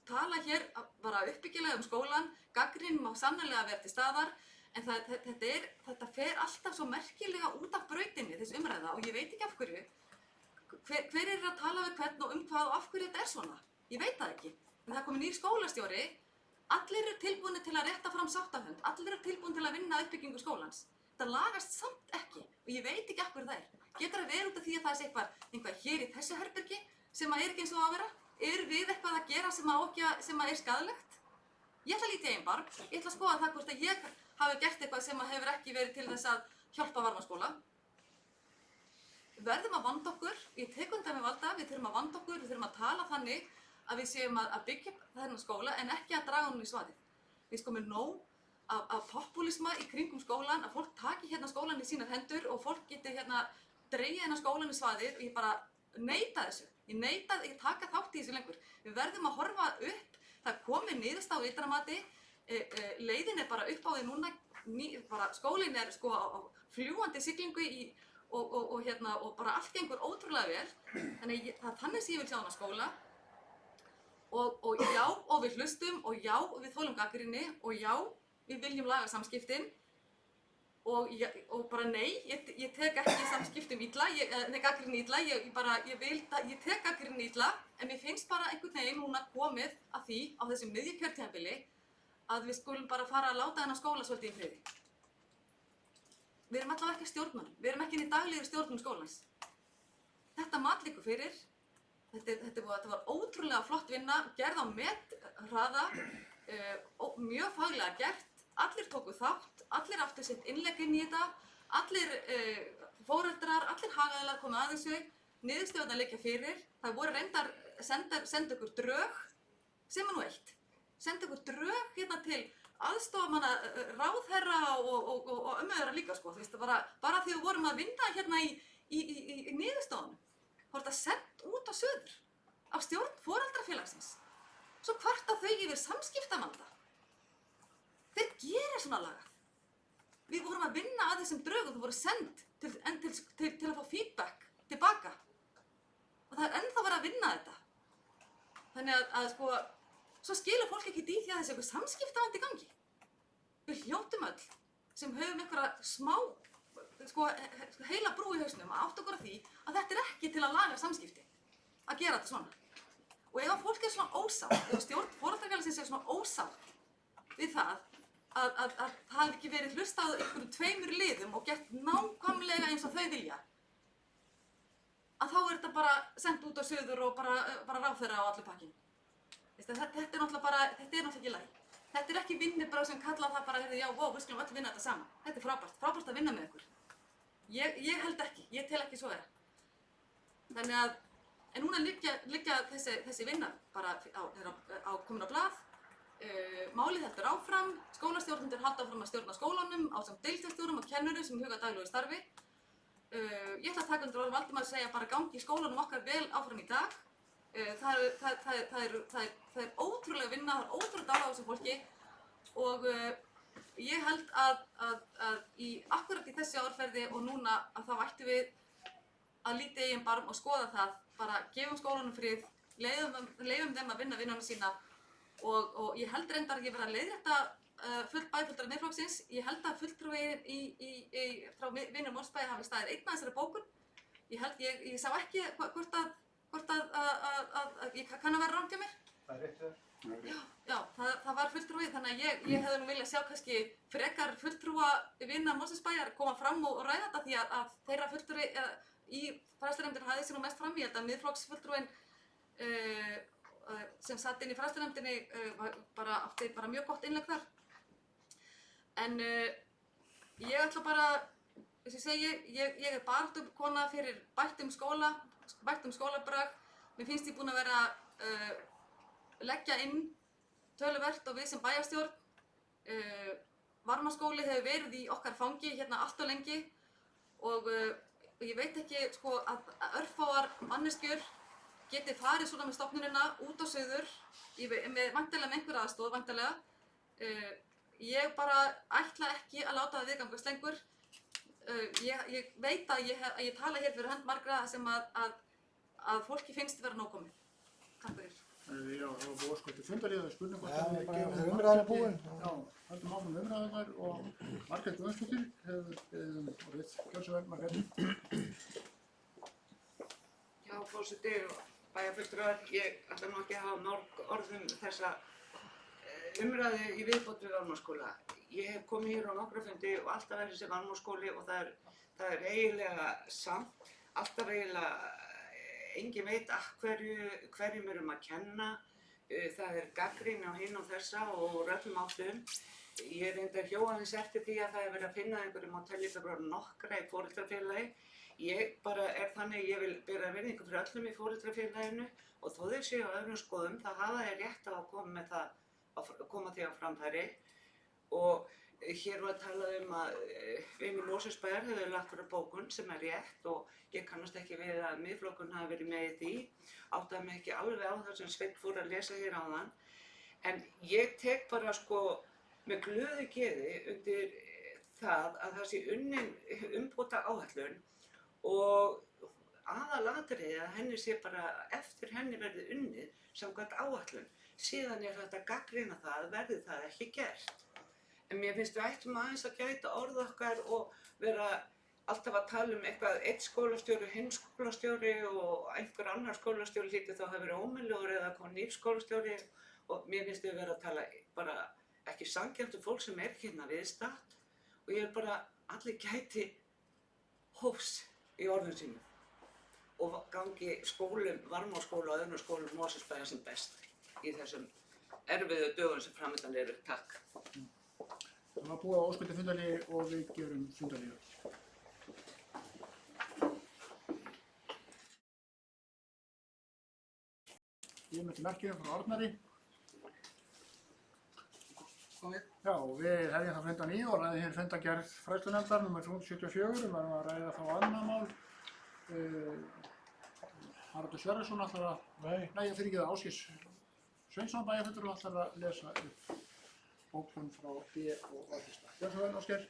[SPEAKER 4] tala hér bara uppbyggilega skólan, gagnrýnin má sannarlega vera til staðar, en þetta fer alltaf svo merkilega út af brautinni, þessi umræða, og ég veit ekki af hverju. Hver er að tala við hvern og hvað og af hverju þetta er svona? Ég veit það ekki. En það er komið nýr skólastjóri, allir eru tilbúinir til að rétta fram sáttahönd, allir eru tilbúinir til að vinna uppbyggingu skólans. Það lagast samt ekki og ég veit ekki af hverju það er. Getur það verið út af því að það er eitthvað hér í þessu herbergi sem er ekki eins og að vera? Erum við eitthvað að gera sem er skaðlegt? Ég ætla að líta í eigin barm. Ég ætla að skoða það hvort að ég hafi gert eitthvað sem hefur ekki verið til þess að hjálpa Varmárskóla. Við verðum að vanda okkur. Ég tek undan með Valda, við þurfum að vanda okkur, við þurfum að tala þannig að við séum að byggja þennan skóla en ekki að draga honum í svaðið. Við komum nóg af popúlisma í kringum skólan, að fólk taki hérna skólan í sínar hendur og fólk geti dregið hérna skólan í svaðið og ég bara neita þessu. Ég taka þátt í þessu lengur. Við verðum að horfa upp, það komið niðurstaða á ytramati, leiðin er bara upp á því núna, skólinn er á fljúgandi siglingu og bara allt gengur ótrúlega vel. Þannig það er þannig sem ég vil sjá hana skóla. Og já, og við hlustum, og já, við þolum gagnrýni, og já, við viljum laga samskiptin og bara nei, ég tek ekki samskiptum illa, gagnrýni illa, ég tek gagnrýni illa, en mér finnst bara einhvern veginn núna komið að því á þessu miðju kjörtímabili að við skulum bara fara að láta þennan skóla svolítið í friði. Við erum allavega ekki að stjórna hann, við erum ekki inn í daglegri stjórnum skólans. Þetta mat liggur fyrir, þetta var ótrúlega flott vinna, gerð á methraða, mjög faglega gert. Allir tóku þátt, allir áttu sitt innlegg inn í þetta, allir foreldrar, allir hagaðilar komu að þessu, niðurstöðurnar liggja fyrir. Það voru reyndar senda ykkur drög, sem er nú eitt. Senda ykkur drög hérna til aðstofamanna ráðherra og ömmuðra líka, sko. Þú veist, bara því við vorum að vinna hérna í niðurstöðunum. Það voru þetta sendt út á suður, af stjórn foreldrafélagsins. Svo kvarta þau yfir samskiptavanda. Þeir gerir svona lagað. við vorum að vinna að þessum drögum, þau voru send til að fá feedback tilbaka. Og það er ennþá verið að vinna þetta. Þannig að sko, svo skilur fólk ekki í því að þessi eitthvað samskiptavandi í gangi. Við hljótum öll sem höfum einhverja smá sko, heila brú í hausnum að átta okkur á því að þetta er ekki til að laga samskipti að gera þetta svona. Og ef fólk er svona ósátt, ef stjórn foreldrafélagsins er svona ósátt við það að það hafi ekki verið hlustað á einhverjum 2 liðum og gert nákvæmlega eins og þau vilja, að þá er þetta bara sendt út á suður og bara ráðherra á allir pakkinn. Þetta er náttúrulega ekki lagi. Þetta er ekki vinnubragð sem kalla það bara, já, wow, við skulum öll vinna þetta saman. Þetta er frábært að vinna með ykkur. Ég held ekki, ég tel ekki svo vera. Þannig að, en núna liggja þessi vinna bara komin á blað. Málið heldur áfram, skólastjórnendur halda áfram að stjórna skólanum ásamt deildarstjórum og kennurum sem huga daglegu starfi. Ég ætla að taka undir orð Valdimar að segja bara gangi skólanum okkar vel áfram í dag. Það er ótrúlega vinna, það er ótrúlega dálæg á þessu fólki og ég held að akkurat í þessi árferði og núna að þá ættum við að líta í eigin barm og skoða það, bara gefum skólanum frið, leyfum þeim að vinna vinnuna sína og ég held reyndar að ég verið að leiðrétta bæjarfulltrúa Miðflokksins. Ég held að fulltrúi frá vinnum Mosfellsbæjar hafi staðið einn að þessari bókun. Ég sá ekki hvort að ég kann að vera rangt hjá mér.
[SPEAKER 1] Það er rétt þér.
[SPEAKER 4] Já, það var fulltrúi, þannig að ég hefði nú viljað sjá kannski frekar fulltrúa vinna Mosfellsbæjar koma fram og ræða þetta því að þeirra fulltrúi í fræðslunefndinni hafði sig nú mest fram. Ég held að Miðflokksfulltrúin sem satt inn í fræðslunefndinni átti mjög gott innlegg þar. En ég ætla bara, þess að ég segi, ég er baráttukona fyrir bættum skólabrag. Mér finnst ég búin að vera leggja inn töluvert og við sem bæjarstjórn. Varmaskóli hefur verið í okkar fangi hérna allt og lengi og ég veit ekki sko að örfáar manneskjur geti farið svona með stofnunina út á suður með væntanlega með einhverja aðstoð, væntanlega. Ég bara ætla ekki að láta það viðgangast lengur. Ég veit að ég tala hér fyrir hönd margra sem að fólki finnst vera nóg komið. Takk fyrir.
[SPEAKER 2] Já, það var búið að skoða til fundarliða, spurning hvort
[SPEAKER 3] Já,
[SPEAKER 2] við gefum
[SPEAKER 3] umræðan er búin.
[SPEAKER 2] Já, höldum áfram umræðunar og Margrét Guðmundsdóttir hefur orðið. Gjörðu svo vel, Margrét.
[SPEAKER 8] Já, forseti og bæjarfulltrúar, ég ætla nú ekki að hafa mörg orð þessa umræðu í viðbót við Varmárskóla. Ég hef komið hér á nokkra fundi og alltaf verið þessi Varmárskóli og það er eiginlega samt, alltaf eiginlega engin veit hverjum erum að kenna. Það er gagnrýni á hinn og þessa og öllum áttum. Ég reyndar hjóaðins eftir því að það er verið að finna einhverjum á tellifebruar nokkra í foreldrafélagi. Ég bara er þannig, ég vil bera virðingu fyrir öllum í foreldrafélaginu og þó þeir séu á öðrum skoðum, þá hafa þeir rétt á að koma því á framfæri. Og hér var talað að vinir Mosfellsbæjar hefur lagt fyrir bókun sem er rétt og ég kannast ekki við að Miðflokkurinn hafi verið með í því. Áttaði mig ekki alveg á það sem Sveinn fór að lesa hér áðan. En ég tek bara sko með glöðu geði undir það að það sé unnin umbóta áætlun og aðalatriðið að henni sé bara eftir henni verði unnið samkvæmt áætlun. Síðan er þetta að gagnrýna það, verði það ekki gert. En mér finnst við ættum aðeins að gæta orð okkar og vera alltaf að tala um eitthvað einn skólastjóri, hinn skólastjóri og einhver annar skólastjóri hlýtur þá hafi verið ómögulegur eða kom nýr skólastjóri og mér finnst við vera að tala bara ekki sanngjarnt um fólk sem er hérna viðstatt og ég er bara allir gæti hófs í orðum sínum og gangi skólum, Varmárskóla og öðrum skólum Mosfellsbæjar sem best í þessum erfiðu dögum sem framöndan eru. Takk.
[SPEAKER 2] Það var búið að óska til fundarliði og við gerum fundarliði. Ég er með til merkjum frá Arnari. Já, við hefðum það fundan í og ræðum hér fundagerð fræðslunefndar nr. 374. Við varum að ræða þá annað mál. Haraldur Sverrisson ætlar að, nei, ég fyrir ekki það, Ásgeir Sveinsson bæjarfulltrúi ætlar að lesa upp bókun frá B og A-lista. Gjörðu svo vel, Ásgeir.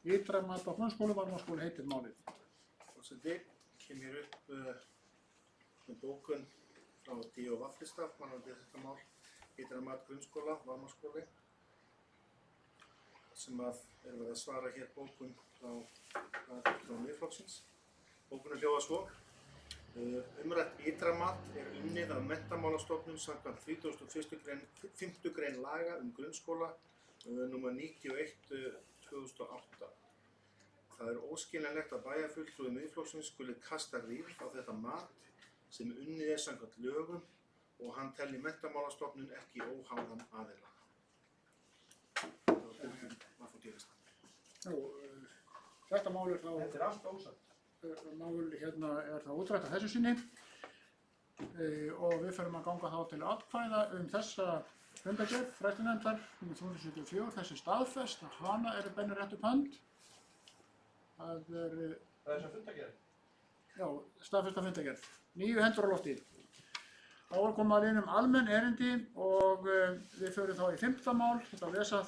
[SPEAKER 2] Ytra mat á grunnskóla, Varmárskóli heitir málið.
[SPEAKER 7] Forseti, kem hér upp með bókun frá D.O. Vaflista, varðandi þetta mál, Ytra mat grunnskóla, Varmárskóli, sem að er verið að svara hér bókun frá Miðflokksins. Bókunin hljóðar svo. Umrætt ytra mat er unnið af Menntamálastofnun samkvæmt 35. grein laga grunnskóla nr. 91/2008. Það er óskiljanlegt að bæjarfulltrúi Miðflokksins skuli kasta rýrð á þetta mat sem unnið er samkvæmt lögum og hann telji Menntamálastofnun ekki óháðan aðila. Það var bókin að fá gerist.
[SPEAKER 2] Þetta mál er þá...
[SPEAKER 1] Þetta er allt ósatt.
[SPEAKER 2] Mál hérna er það útrætt að þessu sinni og við förum að ganga þá til atkvæða þessa fundargerð fræðslunefndar nr. 374, þessi staðfest að hana eru beinir rétt upp hönd. Það er
[SPEAKER 1] þess að fundargerð?
[SPEAKER 2] Já, staðfesta fundargerð. 9 hendur á lofti. Þá er komað inn almenn erindi og við förum þá í 5. mál, þetta að lesa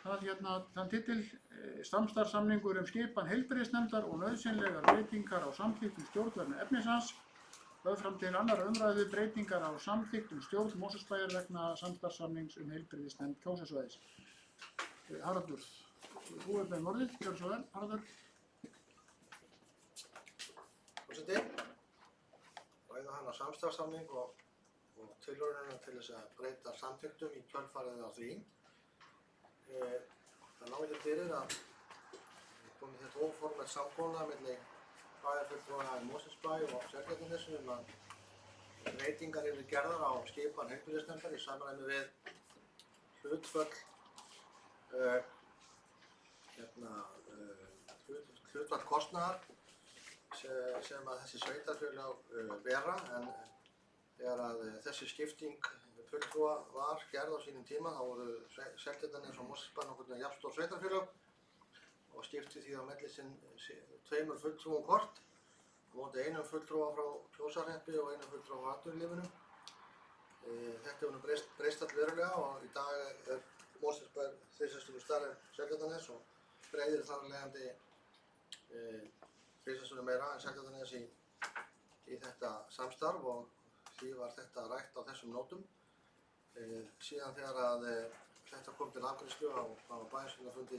[SPEAKER 2] þann titil samstarfssamningur skipan heilbrigðisnefndar og nauðsynlegar breytingar á samþykktum stjórn vegna efnis hans. Lögð fram til 2. umræðu breytingar á samþykktum stjórn Mosfellsbæjar vegna samstarfssamnings heilbrigðisnefnd kjósasvæðis. Haraldur, þú er með orðið, gjörðu svo vel, Haraldur.
[SPEAKER 3] Forseti, ræða hana samstarfssamning og tilraunina til þess að breyta samþykktum í kjölfarið á því. Það náði fyrir að komið þetta óformlegt samkomulag milli bæjarfulltrúa í Mosfellsbæ og Seltjarnarnesi að breytingar yrðu gerðar á skipan heilbrigðisnefndar í samræmi við hlutfall kostnaðar sem að þessi sveitarfélög bera, en þegar að þessi skipting fulltrúa var gerð á sínum tíma, þá voru Seltjarnarnes og Mosfellsbær nokkurn veginn jafnstór sveitarfélög og skipti því á milli sinn 2 fulltrúum hvort, á móti 1 fulltrúa frá Kjósarhreppi og 1 fulltrúa frá atvinnulífinu. Þetta hefur nú breyst allverulega og í dag er Mosfellsbær 3 stærri en Seltjarnarnes og breiðir þar af leiðandi 3 meira en Seltjarnarnes í þetta samstarf og því var þetta rætt á þessum nótum. Síðan þegar að þetta kom til afgreiðslu á bæjarstjórnarfundi í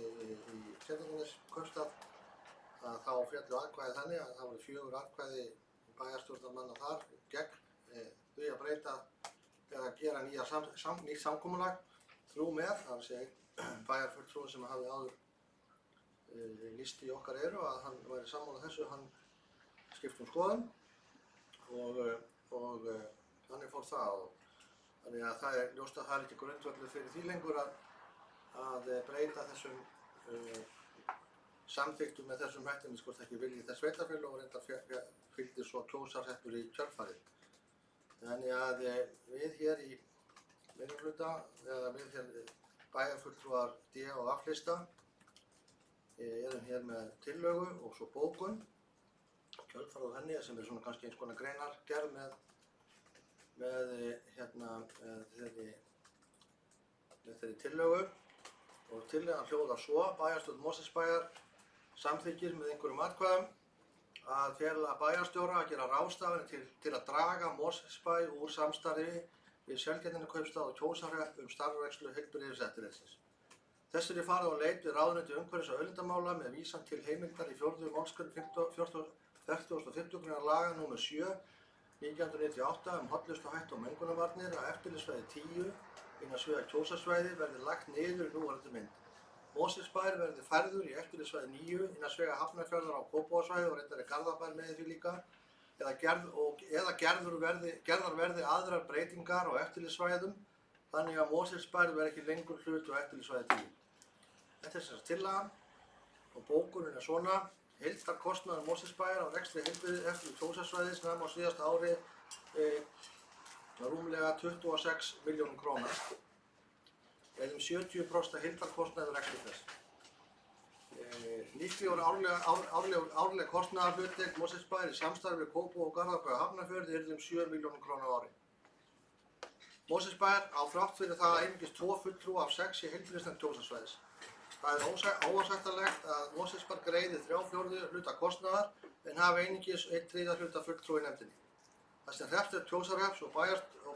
[SPEAKER 3] Seltjarnarneskaupstað þá féllu atkvæði þannig að það voru 4 atkvæði bæjarstjórnarmanna þar gegn því að breyta eða gera nýtt samkomulag, 3 með, það er að segja bæjarfulltrúi sem hafði áður lýst í okkar eyru að hann væri sammála þessu, hann skipti skoðun og þannig fór það. Þannig að það er ljóst að það er ekki grundvöllur fyrir því lengur að breyta þessum samþykktum með þessum hættum, sko ekki viljið þess sveitarfélög og reyndar fylgdi svo Kjósarhreppur í kjölfarið. Þannig að við hér í meirihluta, eða við hér bæjarfulltrúar D og Vaflista erum hér með tillögu og svo bókun, kjölfarið á henni sem er svona kannski eins konar greinargerð með þeirri tillögu og tillagan hljóðar svo: Bæjarstjórn Mosfellsbæjar samþykkir með einhverjum atkvæðum að fela bæjarstjóra að gera ráðstafanir til að draga Mosfellsbæ úr samstarfi við Seltjarnarnekaupstað og Kjósarhrepp starfrækslu heilbrigðiseftirlitsins. Þessu er farið á leit við ráðuneyti umhverfis- og auðlindamála með vísan til heimildar í 4. málsgrein 45. grein laga nr. 7/1998 hollustuhætti og mengunarvarnir að eftirlitssvæði 10 innan sviga Kjósarsvæði verði lagt niður í núverandi mynd. Mosfellsbær verði færður í eftirlitssvæði 9 innan sviga Hafnarfjarðar á Kópavogsvæði og reyndar Garðabær með því líka, eða gerðar verði aðrar breytingar á eftirlitssvæðum þannig að Mosfellsbær verði ekki lengur hluti á eftirlitssvæði 10. Þetta er þess tillagan og bókunin er svona: heildarkostnaður Mosfellsbæjar á rekstri heilbrigðiseftirlits Kjósarsvæðis nam á síðasta ári rúmlega 26 milljónum króna, eða 70% af heildarkostnaði við rekstur þess. Líklegur árleg kostnaðarhlutdeild Mosfellsbæjar í samstarfi við Kópavog og Garðabæ og Hafnarfjörð yrði 7 milljónum króna á ári. Mosfellsbær á þrátt fyrir það einungis 2 fulltrúa af 6 í heilbrigðisnefnd Kjósarsvæðis. Það er óásættanlegt að Mosfellsbær greiði 3/4 hluta kostnaðar en hafi einungis 1/3 hluta fulltrúa í nefndinni. Þar sem hreppsnefnd Kjósarhrepps og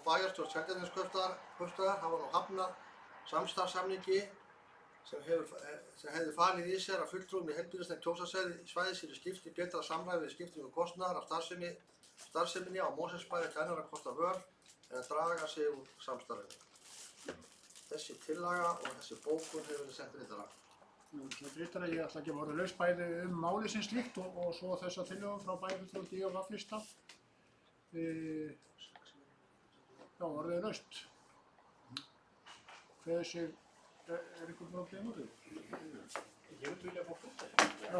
[SPEAKER 3] bæjarstjórn Seltjarnarneskaupstaðar hafa nú hafnað samstarfssamningi sem hefði falið í sér að fulltrúum í heilbrigðisnefnd Kjósarsvæðis yrði skipt í betra samræmi við skiptingu kostnaðar af starfseminni á Mosfellsbæ til annarra kosta völ en að draga sig úr samstarfinu. Þessi tillaga og þessi bókun hefur verið sent ritara.
[SPEAKER 2] Ritara, ég ætla ekki að voru laus bæði málið sem slíkt og svo þessa tillögu frá bæjarfulltrúa D og V-lista. Já, orðið laust. Hver sig, einhver problem úr því?
[SPEAKER 6] Ég vil vilja fá fundar.
[SPEAKER 2] Já,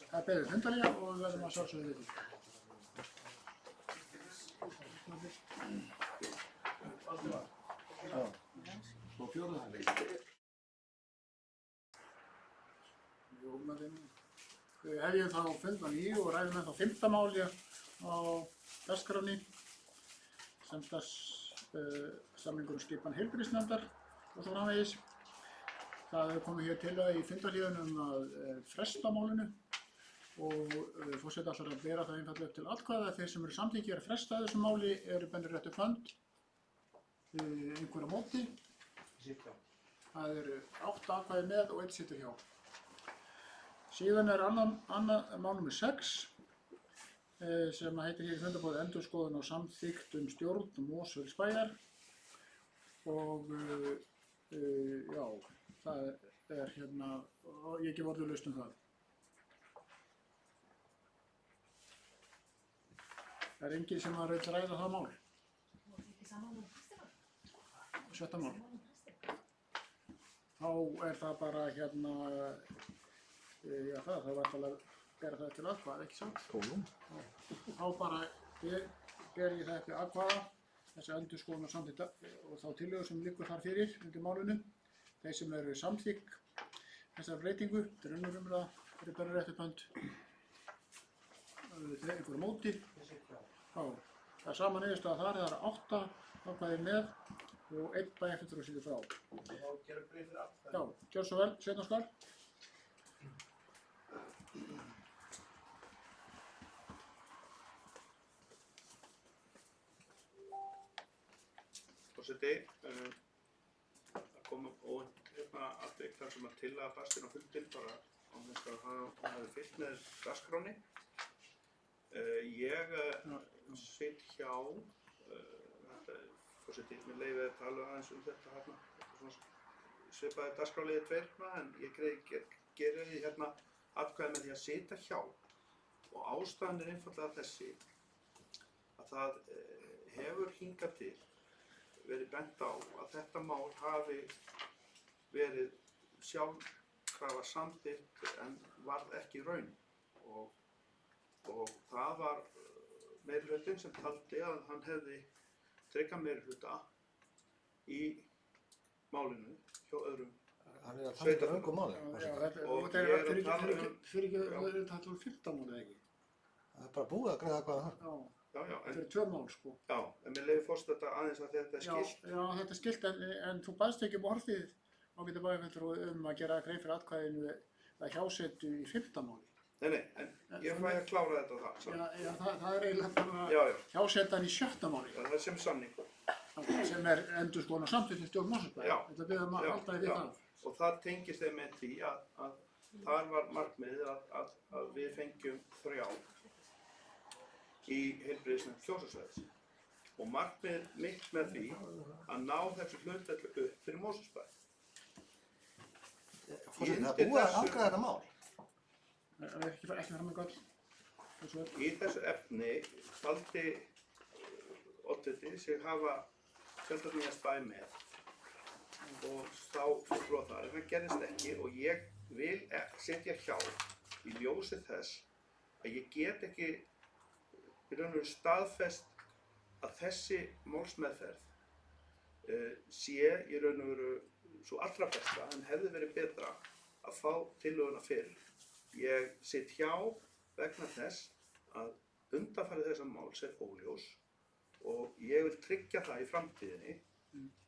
[SPEAKER 2] það beðið fundarlega og við verðum að sjálfsögðu við því.
[SPEAKER 6] Svo fjórðan.
[SPEAKER 2] Við hefjum þá fund á nýju og ræðum ennþá 5. máli á dagskránni, samningur skipan heilbrigðisnefndar og svo framvegis. Það hefur komið hér til í fundarhlíðunum að fresta málinu og forseti ætlar að bera það einfaldlega upp til atkvæða. Þeir sem eru samþykkir að fresta þessu máli eru bennir réttu hönd, einhverja móti. Það eru 8 atkvæði með og 1 situr hjá. Síðan er annað mál nr. 6 sem heitir hér í fundarboði endurskoðun á samþykkt stjórn Mosfellsbæjar og já, það er hérna, ég gef orðið laust það. Það er enginn sem að ræða það mál. 7. mál. Þá er það bara hérna, já það var alltaf að bera það til atkvæða, ekki sant? Þá bara ber ég það til atkvæða, þessi endurskoðun og samþykkt og þá tillögu sem liggur þar fyrir undir málinu. Þeir sem eru samþykk þessar breytingu, þetta er önnur umræða, eru bara rétt upp hönd. Einhverju móti. Já, það er sama niðurstaða þar, það eru 8 atkvæði með og 1 bæjarfulltrúi situr frá. Já, gjör svo vel, Sveinn Óskar.
[SPEAKER 1] Forseti, það kom óvænt atvik þar sem að tillaga barst inn á fundinn bara á þess að það hefði fylgt með dagskránni. Ég sitt hjá, forseti, mér leyfi að tala aðeins þetta hérna, svipaði dagskráliði 2, en ég geri því hérna atkvæði með því að sitja hjá og ástæðan er einfaldlega þessi að það hefur hingað til verið bent á að þetta mál hafi verið sjálfkrafa samþykkt en varð ekki raun og það var meirihlutinn sem taldi að hann hefði tryggan meirihluta í málinu hjá öðrum
[SPEAKER 3] Hann er að tala um röngu máli.
[SPEAKER 2] Þetta er fyrir ekki að þetta var 15 máli ekki.
[SPEAKER 3] Það er bara búið að greiða atkvæði þar.
[SPEAKER 1] Já,
[SPEAKER 2] Þetta er 2 mál sko.
[SPEAKER 1] Já, en mér leyfi forseta aðeins að þetta er skilt.
[SPEAKER 2] Já, þetta er skilt en þú baðst ekki orðið ágæta bæjarfulltrúi um að gera grein fyrir atkvæðinu að hjásetu í 15 máli.
[SPEAKER 1] Nei, en ég fæ að klára þetta það.
[SPEAKER 2] Já, það er eiginlega bara hjásetan í 7. máli.
[SPEAKER 1] Það er sem samningur.
[SPEAKER 2] Sem er endurskoðun á samþykkt stjórn Mosfellsbæjar. Þetta biðum að halda því það.
[SPEAKER 1] Og það tengist þeim með því að þar var markmiðið að við fengjum 3 í heilbrigðisnefnd Kjósarsvæðis. Og markmiðið mitt með því að ná þessu hlutfalli upp fyrir Mosfellsbæ.
[SPEAKER 3] Forseti, það er búið að afgreiða þetta mál.
[SPEAKER 2] Það er ekki fram með gall.
[SPEAKER 1] Í þessu efni taldi oddviti sig hafa Seltjarnarnesbæ með og þá fulltrúa þar, en það gerðist ekki og ég vil setja hjá í ljósi þess að ég get ekki í raun og veru staðfest að þessi málsmeðferð sé í raun og veru svo allra besta en hefði verið betra að fá tillöguna fyrr. Ég sit hjá vegna þess að undanfarið þessa máls er óljós og ég vil tryggja það í framtíðinni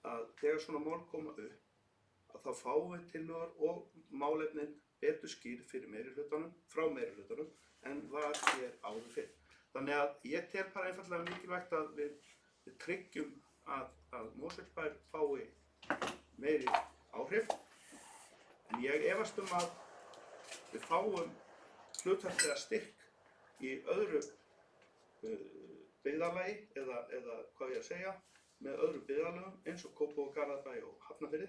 [SPEAKER 1] að þegar svona mál koma upp að þá fáum við tillögur og málefnin betur skýrð fyrir meirihlutanum, frá meirihlutanum, en var hér áður fyrr. Þannig að ég tel bara einfallega mikilvægt að við tryggjum að Mosfellsbær fái meiri áhrif, en ég efast að við fáum hlutfallslega styrk í öðru byggðarlagi eða hvað ég að segja, með öðrum byggðarlögum eins og Kópavogur, Garðabæ og Hafnarfirði,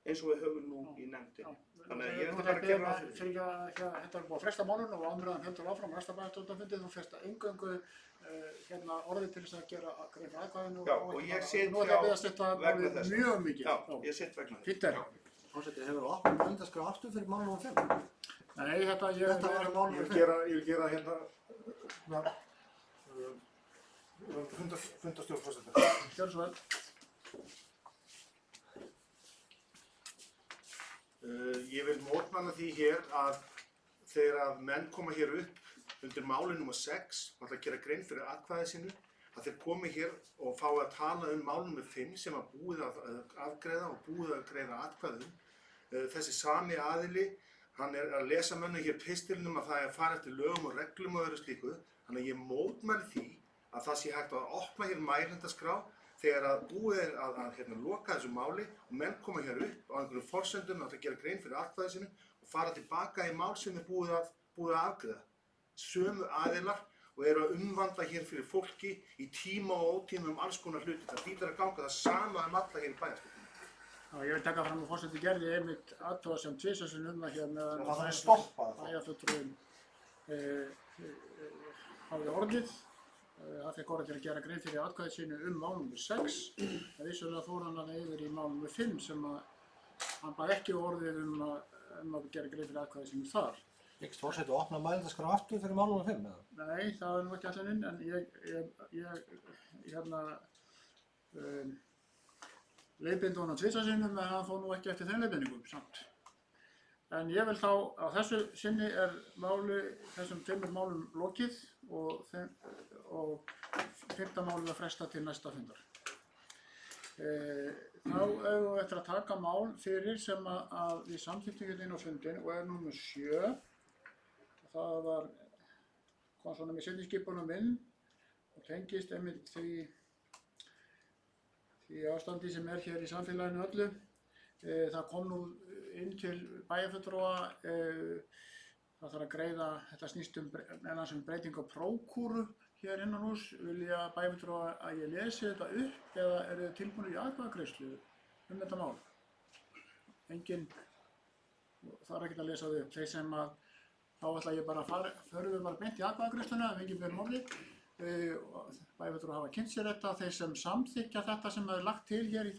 [SPEAKER 1] eins og við höfum nú í nefndinni. Þannig að ég vil bara gera ráð fyrir því.
[SPEAKER 2] Þetta er búið að fresta málun og umræðan heldur áfram næsta bæjarstjórnarfundi. Þú fyrst eingöngu orðið til þess að gera grein fyrir atkvæðinu.
[SPEAKER 1] Já, og ég sit
[SPEAKER 2] nú ætla ég að biðjast þetta málið mjög mikið.
[SPEAKER 1] Já, ég sitt vegna þess.
[SPEAKER 2] Fínt er.
[SPEAKER 3] Forseti, hefur þú opnað mælendaskrá aftur fyrir mál nr. 5?
[SPEAKER 2] Nei, þetta
[SPEAKER 3] Þetta var mál
[SPEAKER 7] Ég
[SPEAKER 3] nr.
[SPEAKER 7] vil gera hérna fundarstjórn forseta.
[SPEAKER 2] Gjörðu svo vel.
[SPEAKER 7] Ég vil mótmæla því hér að þegar að menn koma hér upp undir máli nr. 6, og ætla að gera grein fyrir atkvæði sínu, að þeir komi hér og fá að tala máli nr. 5 sem að búið að afgreiða og búið að greiða atkvæðum. Þessi sami aðili, hann er að lesa mönnum hér pistilnum að það er að fara eftir lögum og reglum og öðru slíku. Þannig að ég mótmæli því að það sé hægt að opna hér mælendaskrá þegar að búið er að loka þessu máli og menn koma hér upp á einhverjum forsendum að gera grein fyrir atkvæði sínu og fara tilbaka í mál sem er búið að afgreiða. Sömu aðilar og eru að umvandla hér fyrir fólki í tíma og ótíma alls konar hluti. Það hlýtur að ganga það sama alla hér í bæjarstjórninni.
[SPEAKER 2] Já, ég vil taka fram að forseti gerði einmitt athugasemd tvisvar sinnum hér meðan
[SPEAKER 3] Það er stoppað.
[SPEAKER 2] bæjarfulltrúinn hafði orðið. Það fekk orðið til að gera grein fyrir atkvæði sínu mál nr. 6. En vissulega fór hann yfir í mál nr. 5 sem hann bað ekki orðið að gera grein fyrir atkvæði sínu þar.
[SPEAKER 3] Hyggst forseti opna mælendaskrá aftur fyrir mál nr. 5?
[SPEAKER 2] Nei, það er nú ekki ætlunin, en ég leiðbeindi honum tvisvar sinnum en hann fór nú ekki eftir þeim leiðbeiningum samt. En ég vil þá, á þessu sinni er þessum 5 málum lokið og 5. málið að fresta til næsta fundar. Þá eigum við eftir að taka mál fyrir sem að við samþykktum hérna inn á fundin og er nr. 7. Það kom svona með seinniskipunum inn og tengist einmitt því ástandi sem er hér í samfélaginu öllu. Það kom nú inn til bæjarfulltrúa, það þarf að greiða, þetta snýst um breyting á prókúru hér innan hús. Vilja bæjarfulltrúa að ég lesi þetta upp eða eru þið tilbúnir í atkvæðagreiðslu þetta mál? Enginn þarf ekki að lesa þau upp. Þeir sem þá ætla ég bara förum við bara beint í atkvæðagreiðsluna ef enginn ber orðið. Bæjarfulltrúar hafa kynnt sér þetta. Þeir sem samþykkja þetta sem er lagt til hér í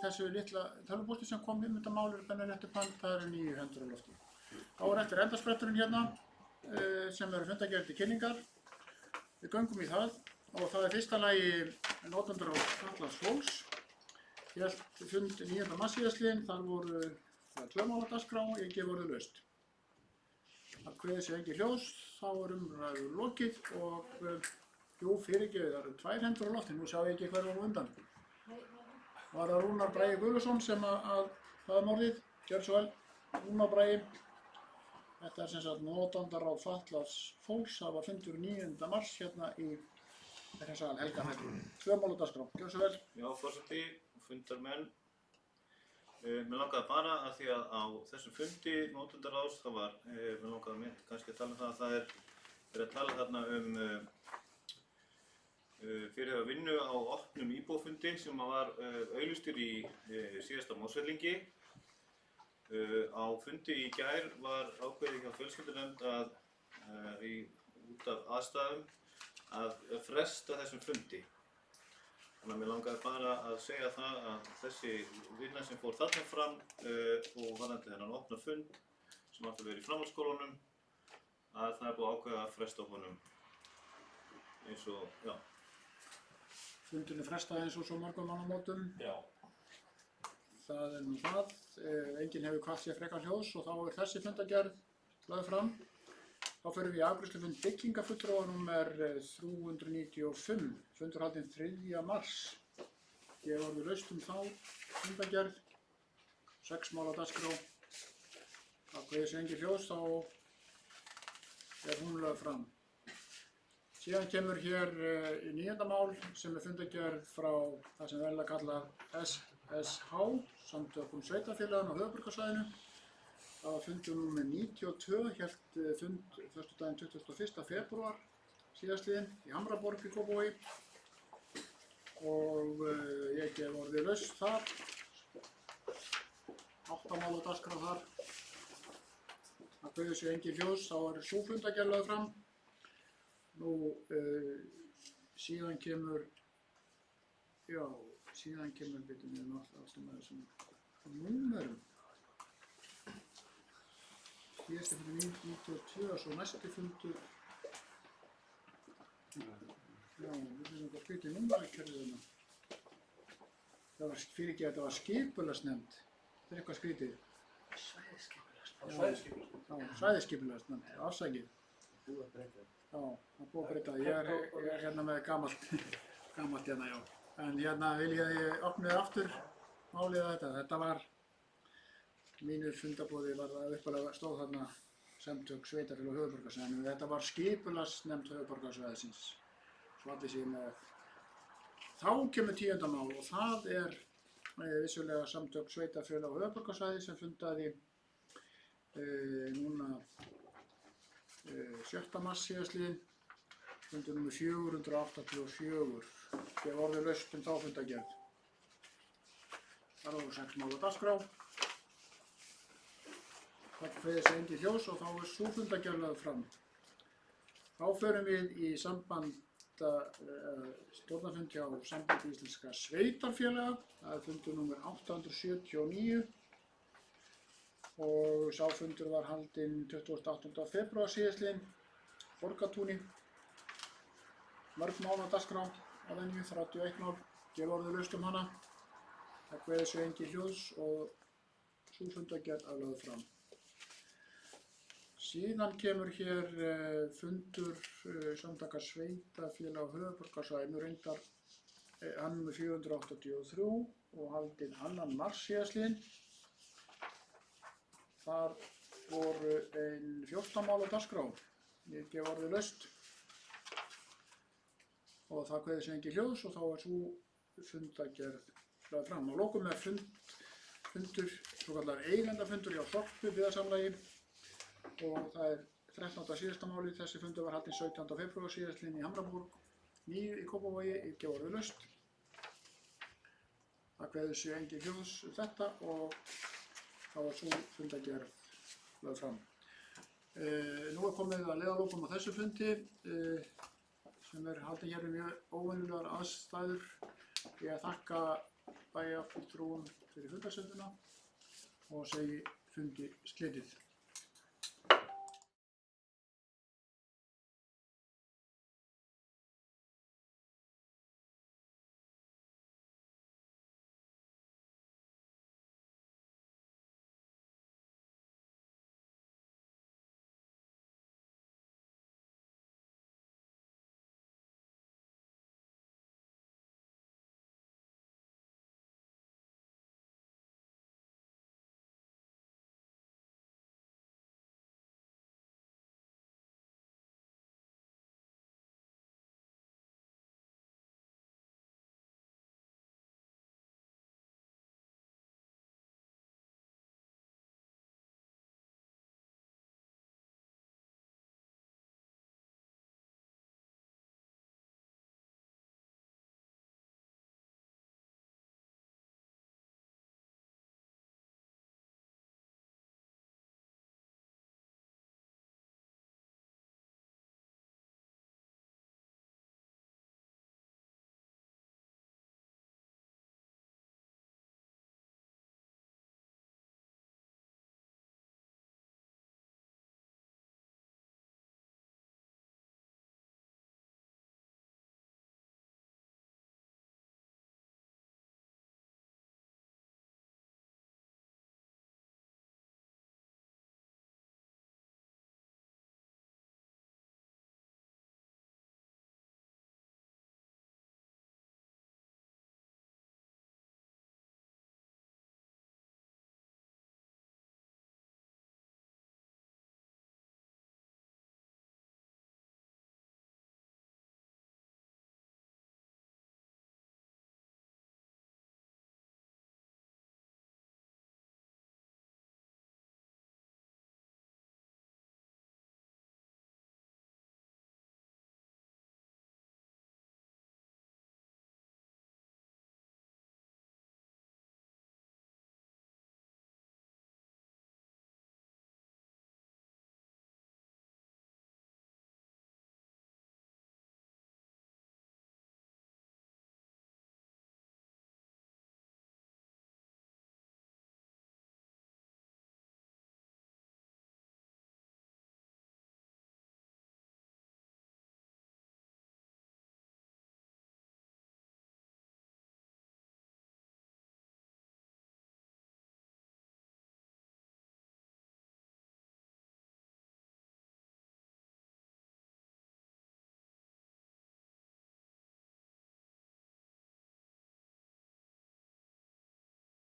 [SPEAKER 2] þessu litla tölvupósti sem kom þetta mál benni réttu pann, það eru 9 hendur á lofti. Þá er eftir endaspretturinn hérna sem eru fundargerðir til kynningar. Við göngum í það og það er fyrsta lagi notendur á fatlaðs fólks. Hélt fund 9. mars síðastliðinn, þar voru 2 mál á dagskrá og ég gef orðið laust. Það kveður sér engin hljós, þá er umræður lokið og fyrirgefið, það eru 2 hendur á lofti, nú sjá ég ekki hver var undan. Var það Rúnar Bragi Guðlusson sem það orðið, gjör svo vel, Rúnar Bragi. Þetta er sem sagt notandar á fatlaðs fólks, það var fundur 9. mars hérna í þessal helgarhættu. 2 mál á dagskrá, gjör svo vel.
[SPEAKER 9] Já, forseti, fundarmenn. Mér langaði bara að því að á þessum fundi notendaráðs þá var, mér langaði kannski að tala um það að það er verið að tala þarna fyrirhugaða vinnu á opnum íbúafundi sem var auglýstur í síðasta Mosfellingi. Á fundi í gær var ákveðið hjá fjölskyldunefnd út af aðstæðum að fresta þessum fundi. Þannig að mér langaði bara að segja það að þessi vinna sem fór þarna fram og varðandi þennan opna fund sem átti að vera í framhaldsskólunum, að það er búið að ákveða að fresta honum eins og, já.
[SPEAKER 2] Fundinu frestað eins og svo mörgum mannamótum.
[SPEAKER 9] Já.
[SPEAKER 2] Það er nú það. Enginn hefur kvatt sér frekar hljós og þá er þessi fundargerð lögð fram. Þá förum við í afgreiðslufundi byggingafulltrúa nr. 395, fundur haldinn 3. mars. Ég orðið laust þá fundargerð. 6 mál á dagskrá. Þá kveðið sé engin hljóðs, þá hún lögð fram. Síðan kemur hér í 9. mál sem fundargerð frá það sem vel að kalla SSH, Samtökum Sveitarfélaganna á höfuðborgarsvæðinu. Það var fundur númer 92, hélt fund föstudaginn 21. febrúar síðastliðinn í Hamraborg í Kópavogi og ég gef orðið laust þar. 8 mál á dagskrá þar. Það kveður sér engin hljóðs, þá sú fundargerð lögð fram. Nú, síðan kemur, bitum við alltaf með þessum númerum. Síðasti fundur 92, svo næsti fundur, við erum eitthvað skrítið númerakerfið. Það var fyrirgefið, þetta var skipulagsnefnd. Þetta eitthvað skrítið. Svæðisskipulagsnefnd, afsakið.
[SPEAKER 6] Búið að breyta.
[SPEAKER 2] Já, það er búið að breyta. Ég er hérna með gamalt hérna, já. En hérna vil ég opna aftur málið að þetta. Þetta var, mínu fundarbóði var það uppalega stóð þarna Samtök Sveitarfélaga á höfuðborgarsvæðinu. Þetta var skipulagsnefnd höfuðborgarsvæðisins. Svo allir séu með. Þá kemur 10. mál og það er vissulega Samtök Sveitarfélaga á höfuðborgarsvæði sem fundaði núna 7. mars síðastliðinn, fundur númer 484. Ég orðið laust þá fundargerð. Það eru 6 mál á dagskrá. Það kveður sér engin hljóðs og þá sú fundargerð lögð fram. Þá förum við í stjórnarfund hjá Sambandi Íslenskra Sveitarfélaga. Það er fundur númer 879. Og sá fundur var haldinn 28. febrúar síðastliðinn, Borgartúni. Mörg mál á dagskrá á venju, 31 mál, gef orðið laust hana. Það kveður sér engin hljóðs og sú fundargerð lögð fram. Síðan kemur hér fundur Samtaka Sveitarfélaga á höfuðborgarsvæðinu, reyndar hann nummer 483 og haldinn 2. mars síðastliðinn. Þar voru 14 mál á dagskrá. Ég gef orðið laust og það kveður sér engin hljóðs og þá sú fundargerð lögð fram. Að lokum er fundur, svokallar eigendafundur hjá Sorpu byggðasamlagi og það er 13. síðasta málið. Þessi fundur var haldinn 17. febrúar síðastliðinn í Hamraborg 9 í Kópavogi. Ég gef orðið laust. Það kveður sér engin hljóðs þetta og þá var svo fundargerð lögð fram. Nú er komið að leiðarlokum á þessu fundi sem er haldinn hér mjög óvenjulegar aðstæður. Ég þakka bæjarfulltrúum fyrir fundarstundina og segi fundi slitið.